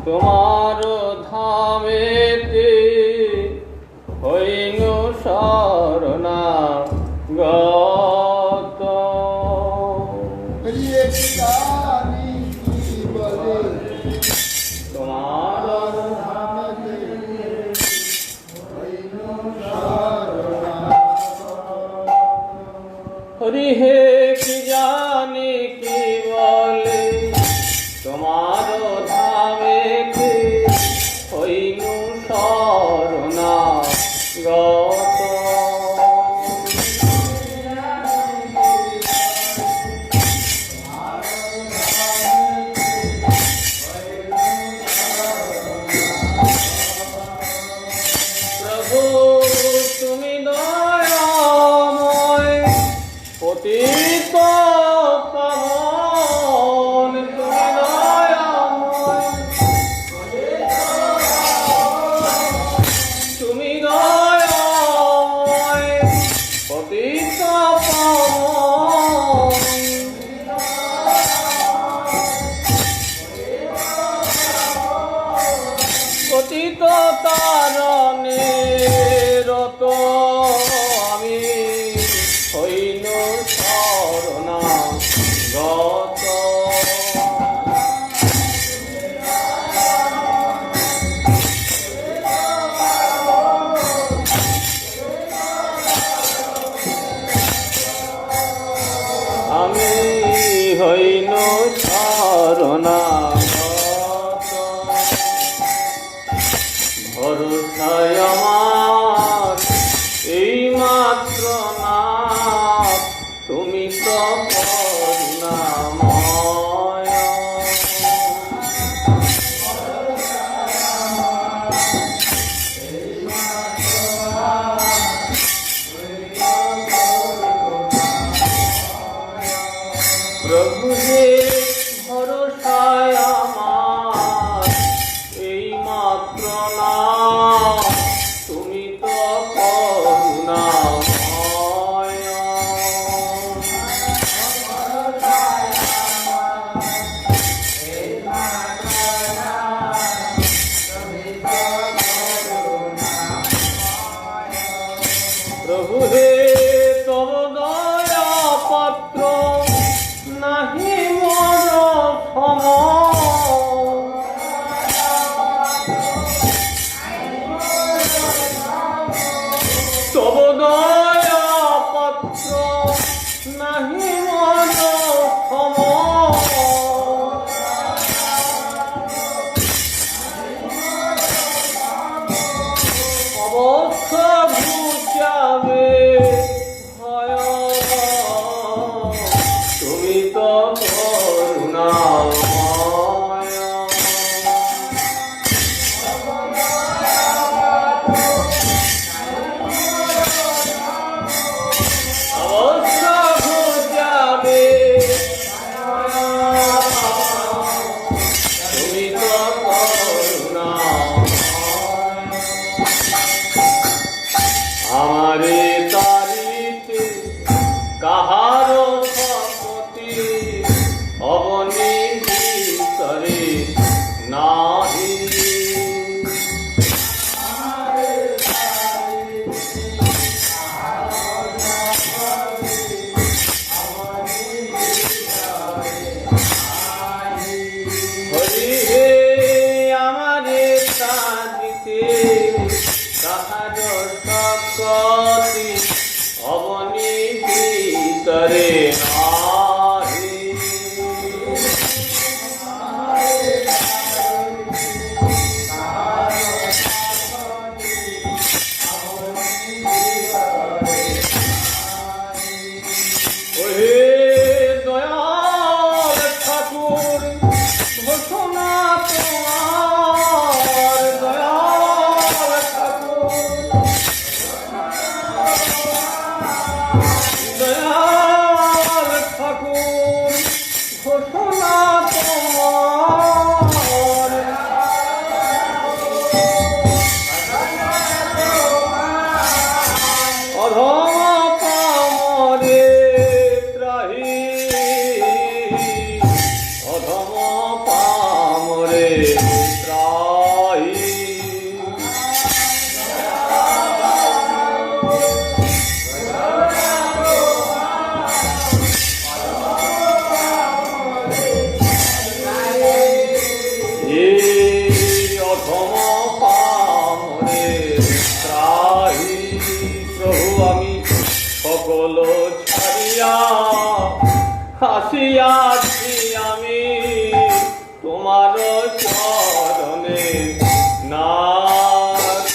Speaker 4: तुम्हार धामेते হইনু শরণা গত।
Speaker 1: हरिये की जानी की बोले
Speaker 4: তোমার হরি হে কি জানি কি বলে তোমার ধামেতে হইনু শরণা গত। প্রভু তুমি দয়াময় পতিত পাবন, তুমি দয়াময়, তুমি দয়াময় পতিত পাবন। পতিত তারণে রত আমি হইনু শরণা গত। শরণাগত ভরসায় আমার এই মাত্র না তুমি তো করুণাময়। প্রভু হে ভরসায় আমার এই মাত্র না তুমি তো করুণাময়। প্রভু হে তব দয়া পাত্র নাহি মোর সম, তব দয়া পাত্র নাহি মোর সম, অবশ্য ঘুচাবে ভয় তুমি তো করুণাময়। অবশ্য ঘুচাবে তুমি তো করুণাময়। আমারে তারিতে কাহারো সম্পত্তি অবনি ভিতরে নাহি, হরি হে আমারে তারিতে কাহারো সম্পত্তি অবনি ভিতরে নাহি, ওহে দয়াল ঠাকুর ঘোষণা তোমার, দয়াল ঠাকুর, দয়াল ঠাকুর ঘোষণা তোমার। অধম পামরে ত্রাহি, অধম পামরে ত্রাহি, অধম পামরে ত্রাহি। প্রভু আমি সকল ছাড়িয়া আসিয়াছি আমি তোমার চরণে নাথ।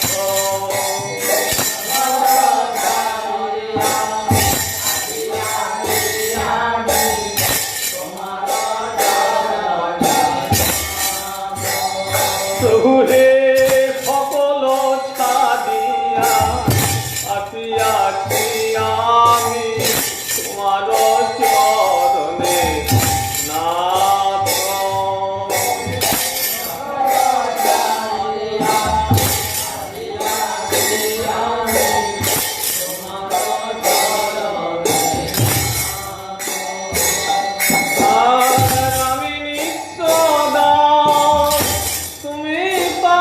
Speaker 4: প্রভু হে সকল ছাড়িয়া আসিয়াছি আমি তোমার চরণে নাথ। আমি নিত্য দাস তুমি পা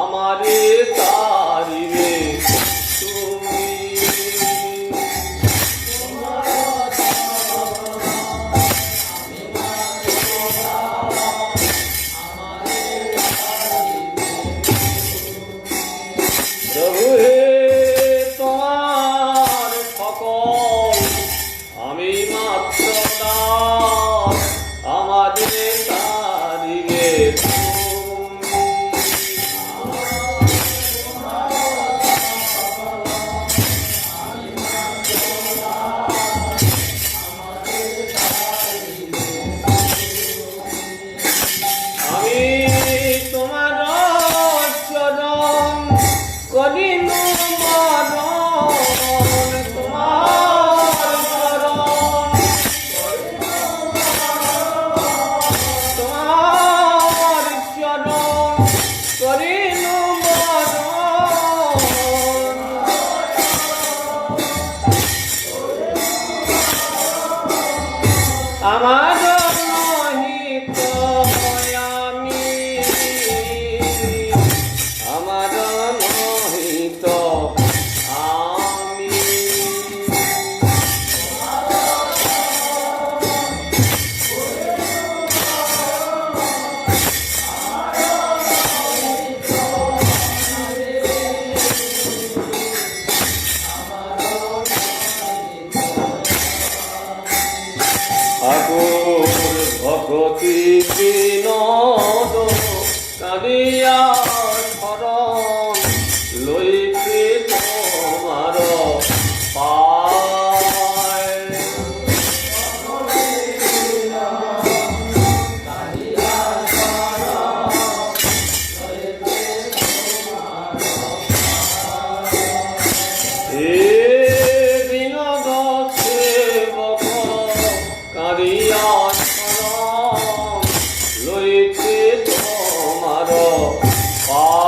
Speaker 5: আমারে তারিবে তুমি। প্রভু হে তোমার সকল আমি মাত্র দাস, আমাদের তারিবে তুমি। আমি তোমার চরণ করিনু মরণ, তোমার চরণ, তোমার চরণ করিনু মরণ। আমার নহিত আমি, আমার নহিত আমি। ঠাকুর ভগতি বিনোদ কাঁদিয়া শরণ লইতে তোমার পায়। হে বিনোদ সেবক কাঁদিয়া শরণ লইতে তোমার পায়।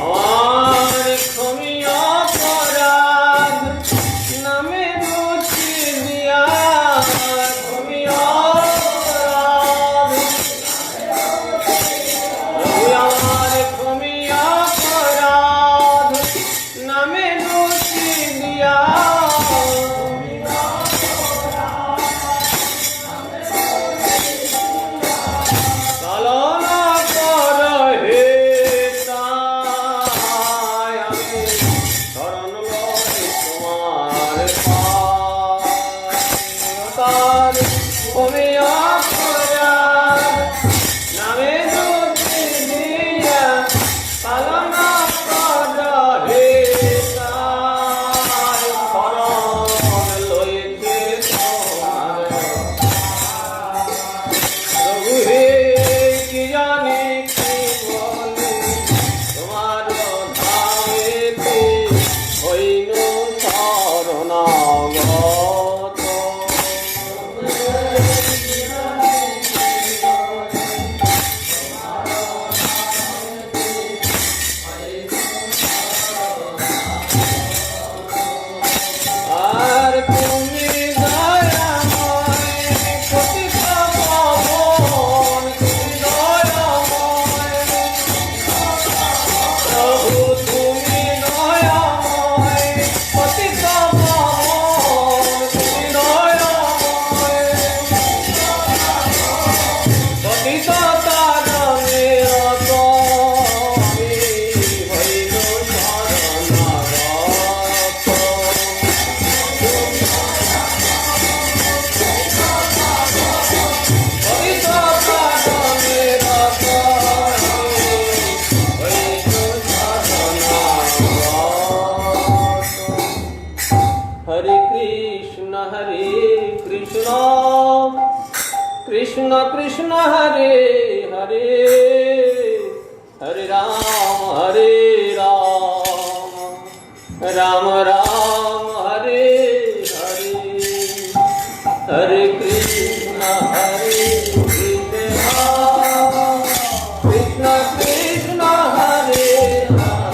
Speaker 5: আমার ক্ষমিয়া অপরাধ নামে রুচি দিয়া, ক্ষমিয়া অপরাধ, প্রভু আমার ক্ষমিয়া অপরাধ নামে রুচি দিয়া। চালনা কর হে তাই, আমি শরণ লই তোমার পায়। তার ক্ষমিয়া অপরাধ নামে রুচি দিয়া, চালনা কর হে তাই, শরণ লইতে তোমার। প্রভু হে কি জানি কি বলি, তোমার ধামেতে হইনু শরণাগত। আর তুমি দয়াময় পতিত পাবন, তুমি দয়াময় প্রভু, তুমি দয়াময় পতিত পাবন, তুমি দয়াময় পতিত তারণে রত, আমি হইনু শরণাগত। পতিত তারণে রত, আমি হইনু শরণাগত। হরে কৃষ্ণ কৃষ্ণ কৃষ্ণ হরে হরে, হরে রাম রাম রাম হরে হরে। হরে Krishna Krishna Krishna Hare Hare.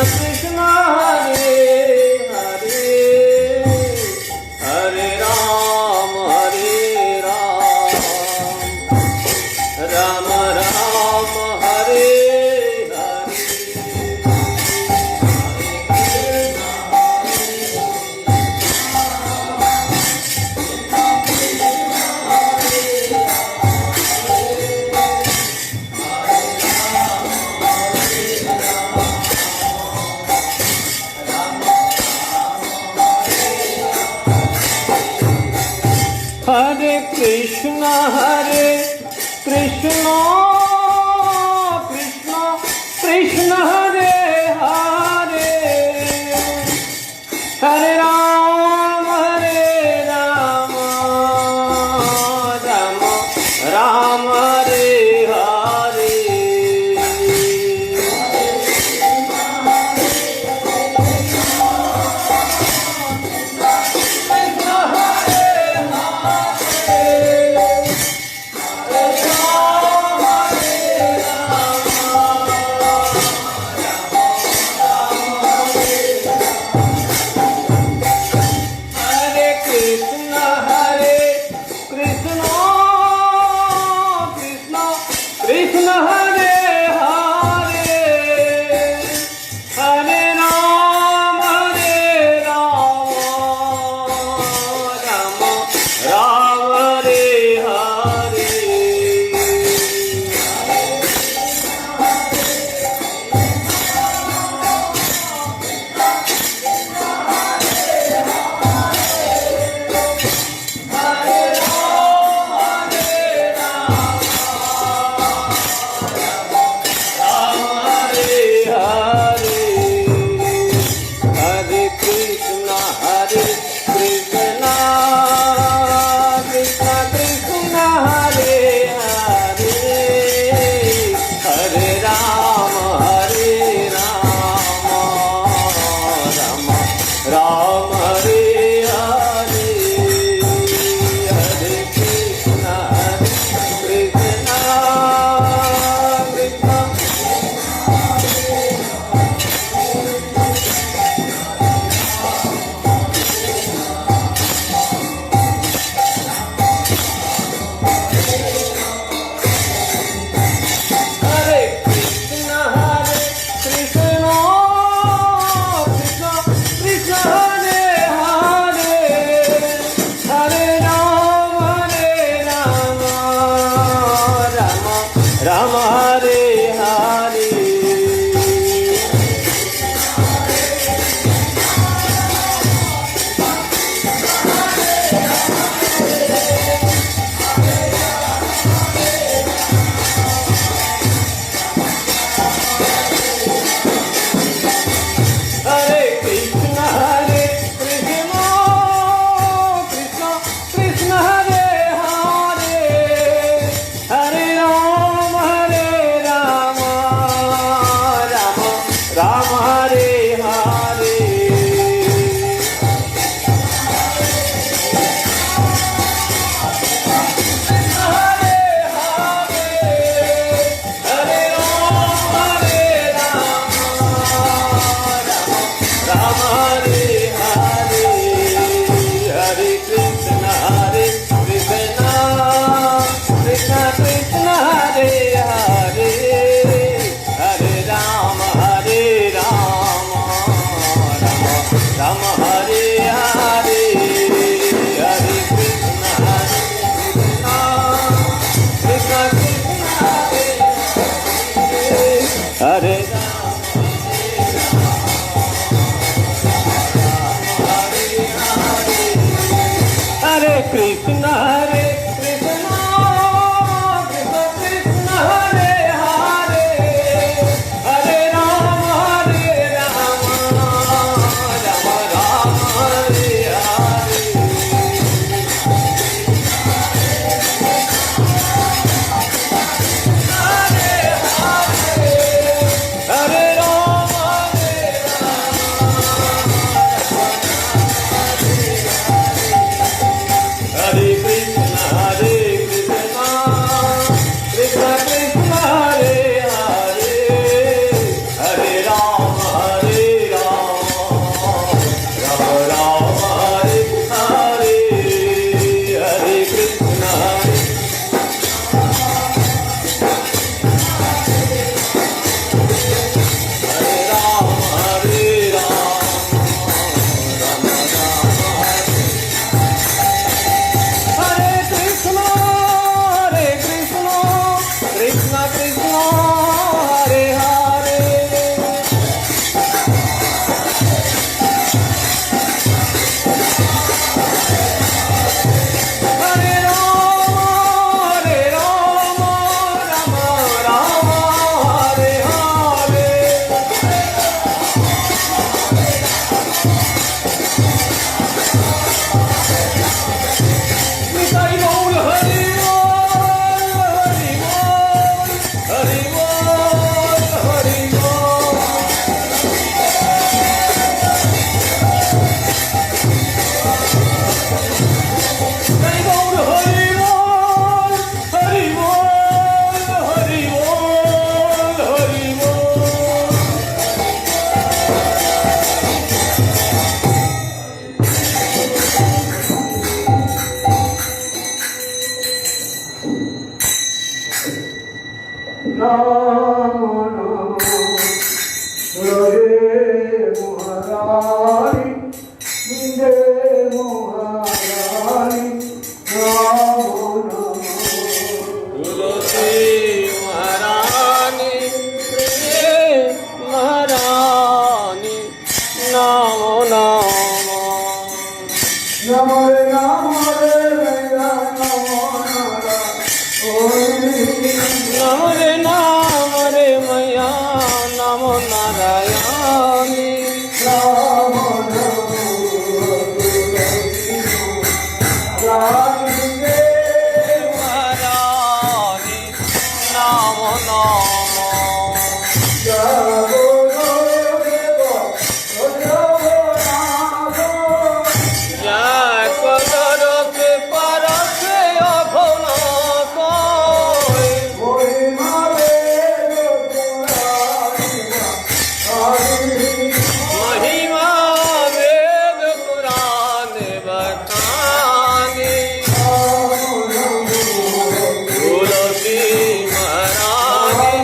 Speaker 5: Krishna Hare Hare Hare Ram Ram Ram Hare Hare Hare Krishna Krishna Krishna Hare Hare Hare Ram Ram Ram Hare Hare Hare Krishna Krishna Krishna Hare Hare Hare Ram Ram Hare Hare Hare Krishna Krishna Krishna Krishna Hare Hare Hare Ram Ram Hare Hare Hare Krishna Krishna Krishna Hare Krishna Krishna Krishna Krishna Hare Hare Hare Ram Ram Hare Hare Hare Krishna Krishna Krishna Krishna Hare Hare Hare Ram Ram Hare Hare Hare Hare Krishna Krishna Krishna Hare Hare Hare Ram Ram Hare Hare Hare Ram Hare Krishna तुलसी महारानी महारानी नमो नमो नमो रे नाम रे मैया नमो नारायणी महारानी नमो नमो जय कदर के परसे अघन कोई महिमा वेद पुराण बखानी तुलसी महारानी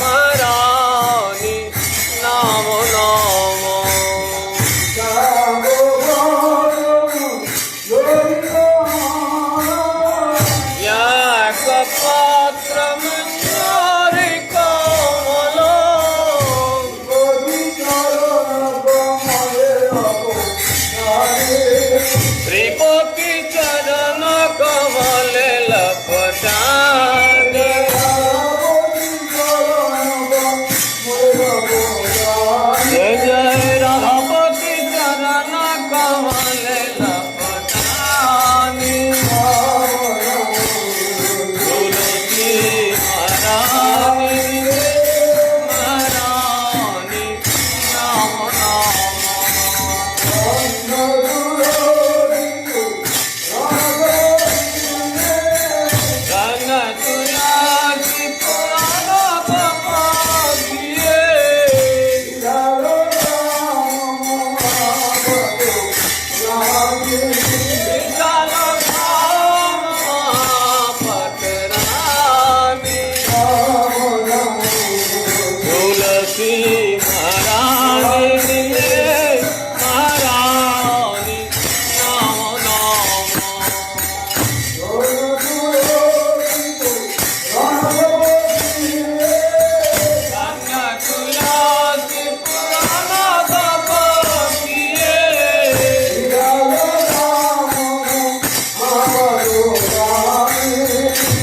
Speaker 5: महारानी नमो नमो याक पात्र मंजरी कमलो श्रीपति चरण कमले लपटाने जय जय राधापति चरण कमले लपटाने तुलसी महारानी महारानी नमो नमो तुलसी पुराण कपालिए विशाल धाम पटरानी तुलसी महारानी महारानी नमो नमो तुलसी पुराण कपालिए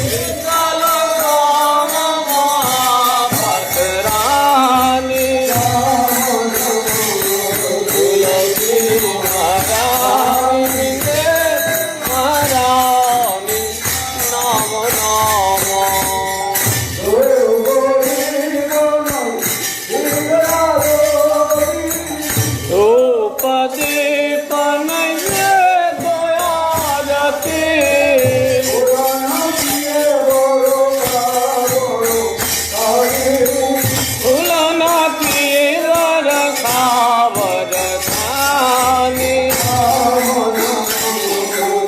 Speaker 5: विशाल धाम पटरानी तुलसी महारानी महारानी नमो नमो उपदीप नैये दयारती फुलना की रखावर खानी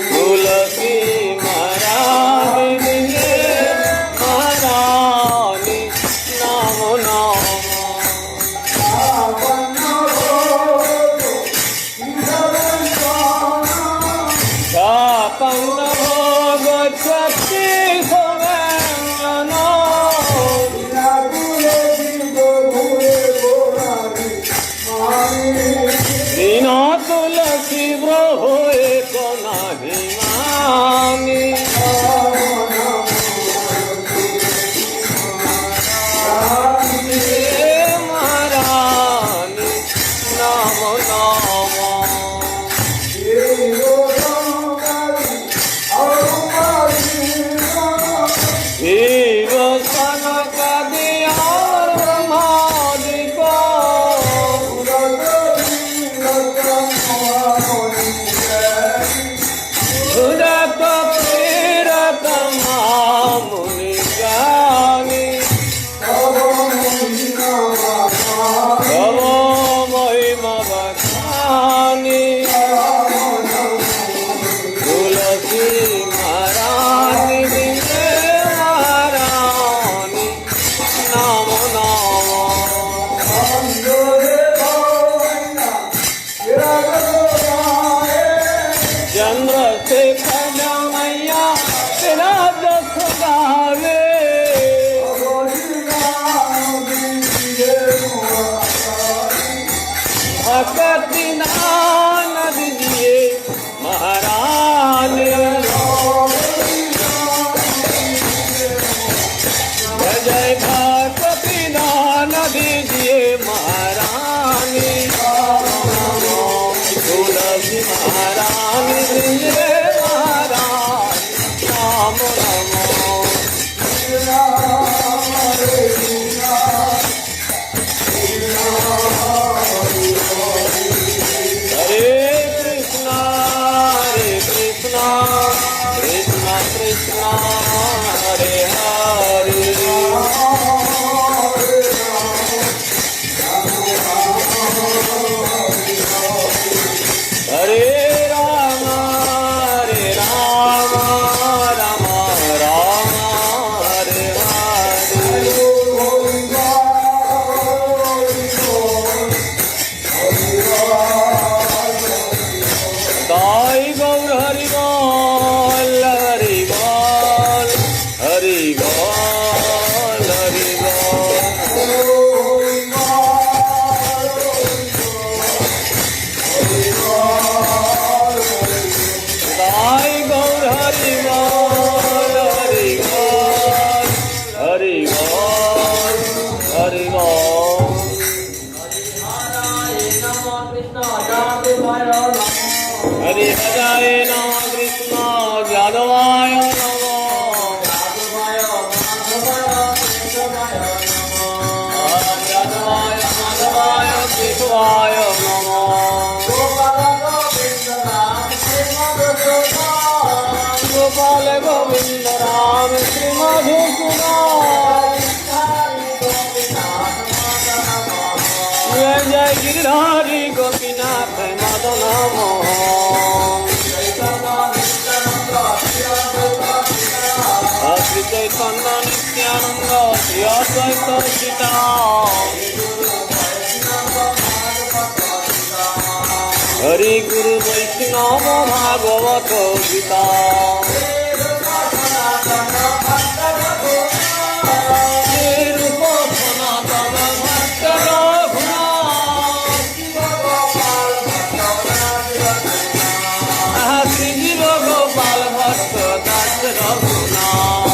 Speaker 5: तुलसी महारानी महारानी नमो नमो पन्नभोग शक्ति सोमेन दीन तुलसी ब्रहो एक नाभिमानी महारानी नमो नमो शिव सनक दियार ब्रह्मादिक सुरत प्रेरक मुनि ज्ञानी तव महिमा बखानी चंद्रशेखर मैया तेरा जस गावे भक्ति नान दीजिए महारानी जय भक्ति नान दीजिए महारानी तुलसी महारानी दीजिए महारानी राम नमो हरे कृष्णा कृष्णा कृष्णा हरे हरे हरे राम राम राम हरे हरे दाई गौर हरि बोल हरि बोल हरि बोल हरि बोल दाई गौर हरि बोल हरि बोल हरि बोल हरि बोल हरि हराय नमः कृष्ण यादवाय नमः यादवाय माधवाय केशवाय नमः गोपाल गोविंद राम श्री मधुसूदन जय जय गिरिधारी गोपीनाथ मदन मोहन श्री चैतन्य नित्यानंद श्री अद्वैत सीता हरि गुरु वैष्णव भागवत गीता रूप सनातन भक्त रघुनाथ श्री जीव गोपाल भक्त दास रघुनाथ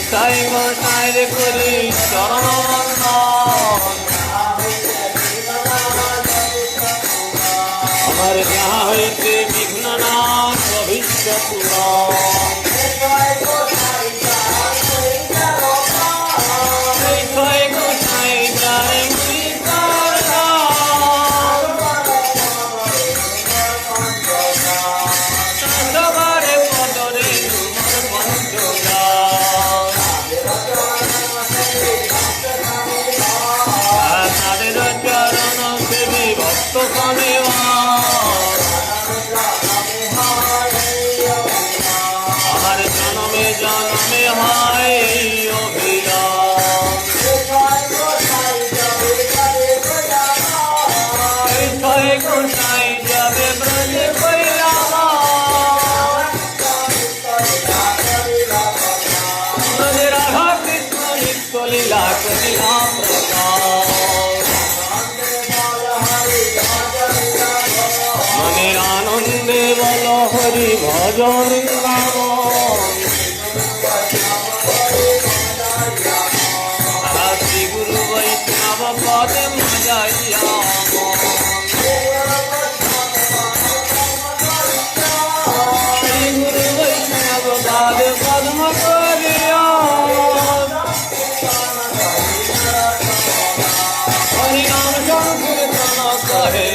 Speaker 5: साई गोसाई रे करी चरण हमारे यहाँ होते विघ्ननाथ भविष्य पुराण गोसाई जाए सवारे पदरे তাদের চরণ সেবী ভক্ত আমার জনমে জনমে হয় অভিলাষ গোসাই যাবে ব্রজে ব্রজে রাধা কৃষ্ণ নিত্য লীলা করিলা মনের আনন্দে বল হরি ভজন শ্রী গুরু বৈষ্ণব পদে মজাইয়া শ্রী গুরু বৈষ্ণব পদে পদ্ম করিয়া হরি নাম সংকীর্তন কহে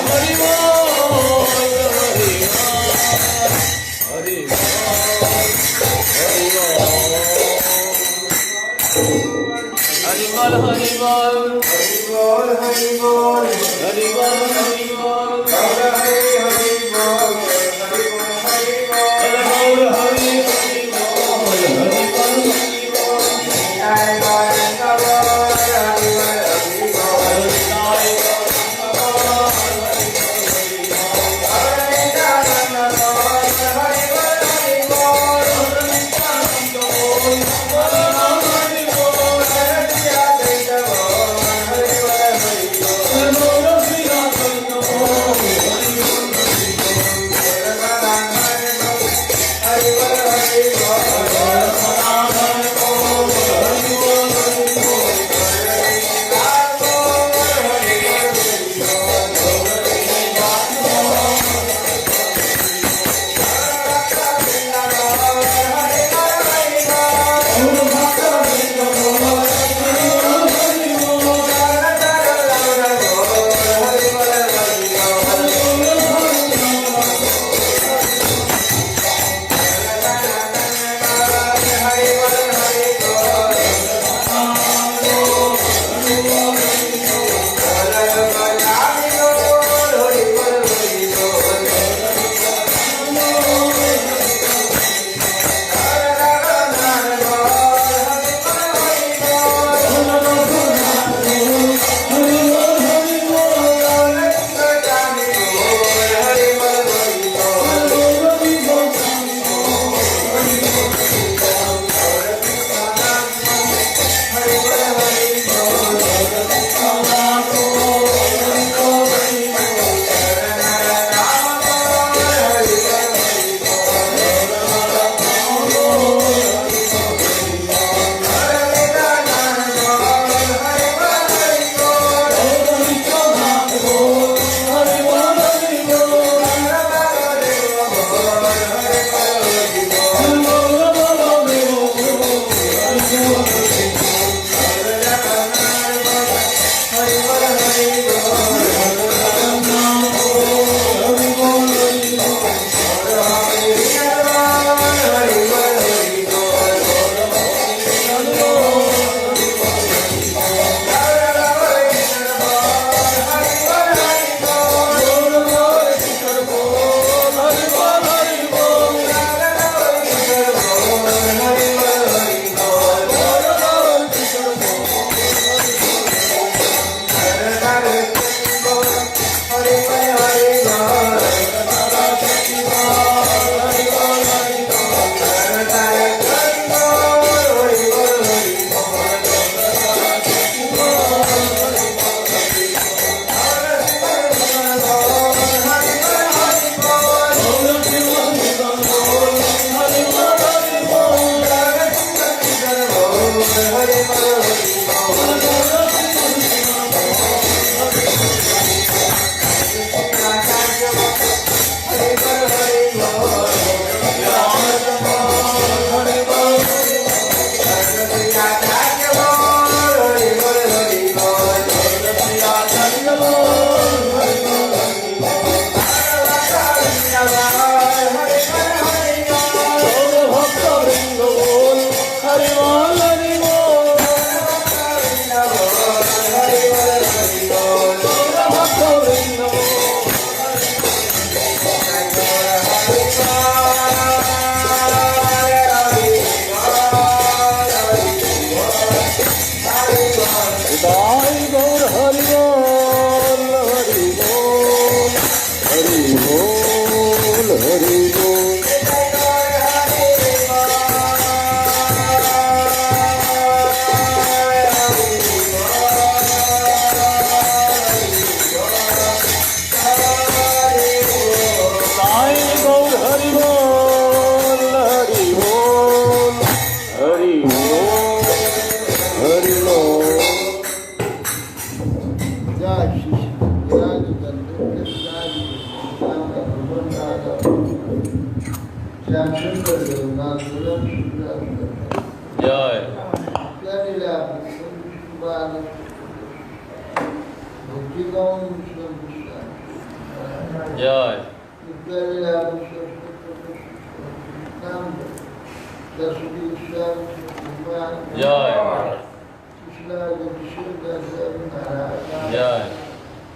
Speaker 5: हरि बोल হরি বল। তাই গৌর হরি বল, হরি বল, হরি বল, হরি বল।
Speaker 1: जय श्री जय जगन्नाथ श्याम सुंदर जगन्नाथ
Speaker 4: জয়
Speaker 1: लीला भक्ति कौन
Speaker 4: জয়
Speaker 1: लीला
Speaker 4: জয়
Speaker 1: कृष्ण
Speaker 4: জয় জয়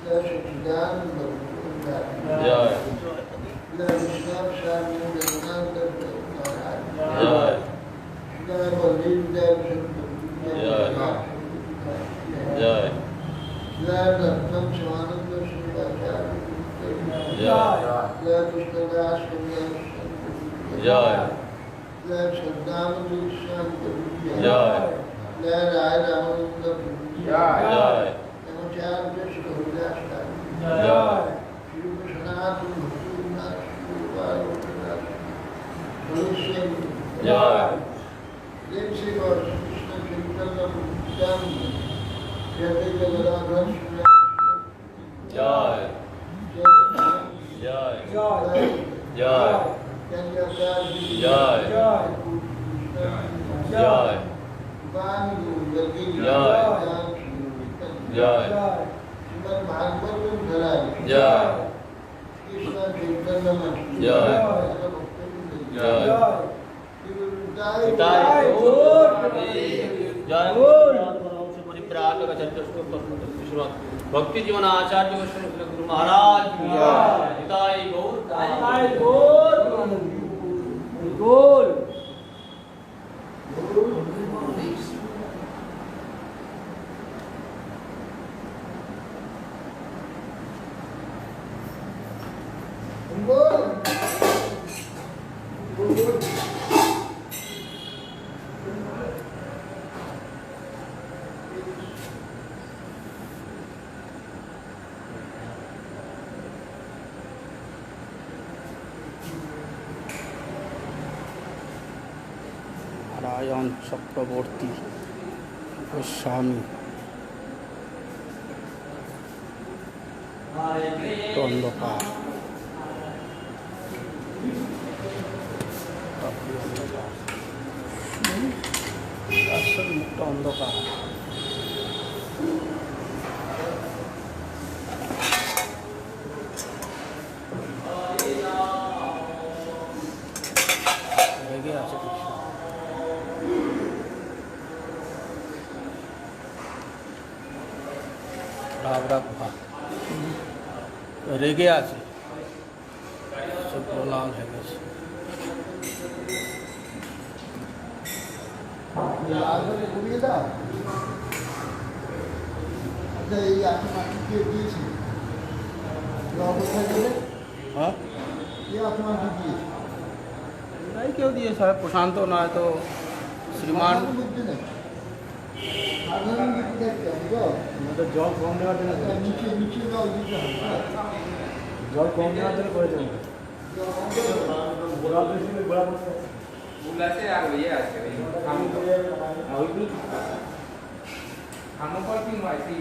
Speaker 4: জয় জয় জয় জয় জয় জয় জয় জয় জয় জয় জয় জয় জয় জয় জয় भक्ति जीवन आचार्य गुरु महाराज की जय। हिताय गौर
Speaker 3: নারায়ণ চক্রবর্তী গোস্বামী অন্ধকার মুক্ত অন্ধকার রেগে আছে কৃষ্ণ রেগে আছে সব লাল হয়ে গেছে হ্যাঁ नहीं क्यों दिए साहब प्रशांत तो ना तो श्रीमान
Speaker 2: জল কম নেওয়ার জন্য জল কম নেওয়ার জন্য করে দেবেন গোড়া বেশি গোড়া
Speaker 6: বুলাতে আর ইয়ে আছে খামো পার্কিং হয় সেই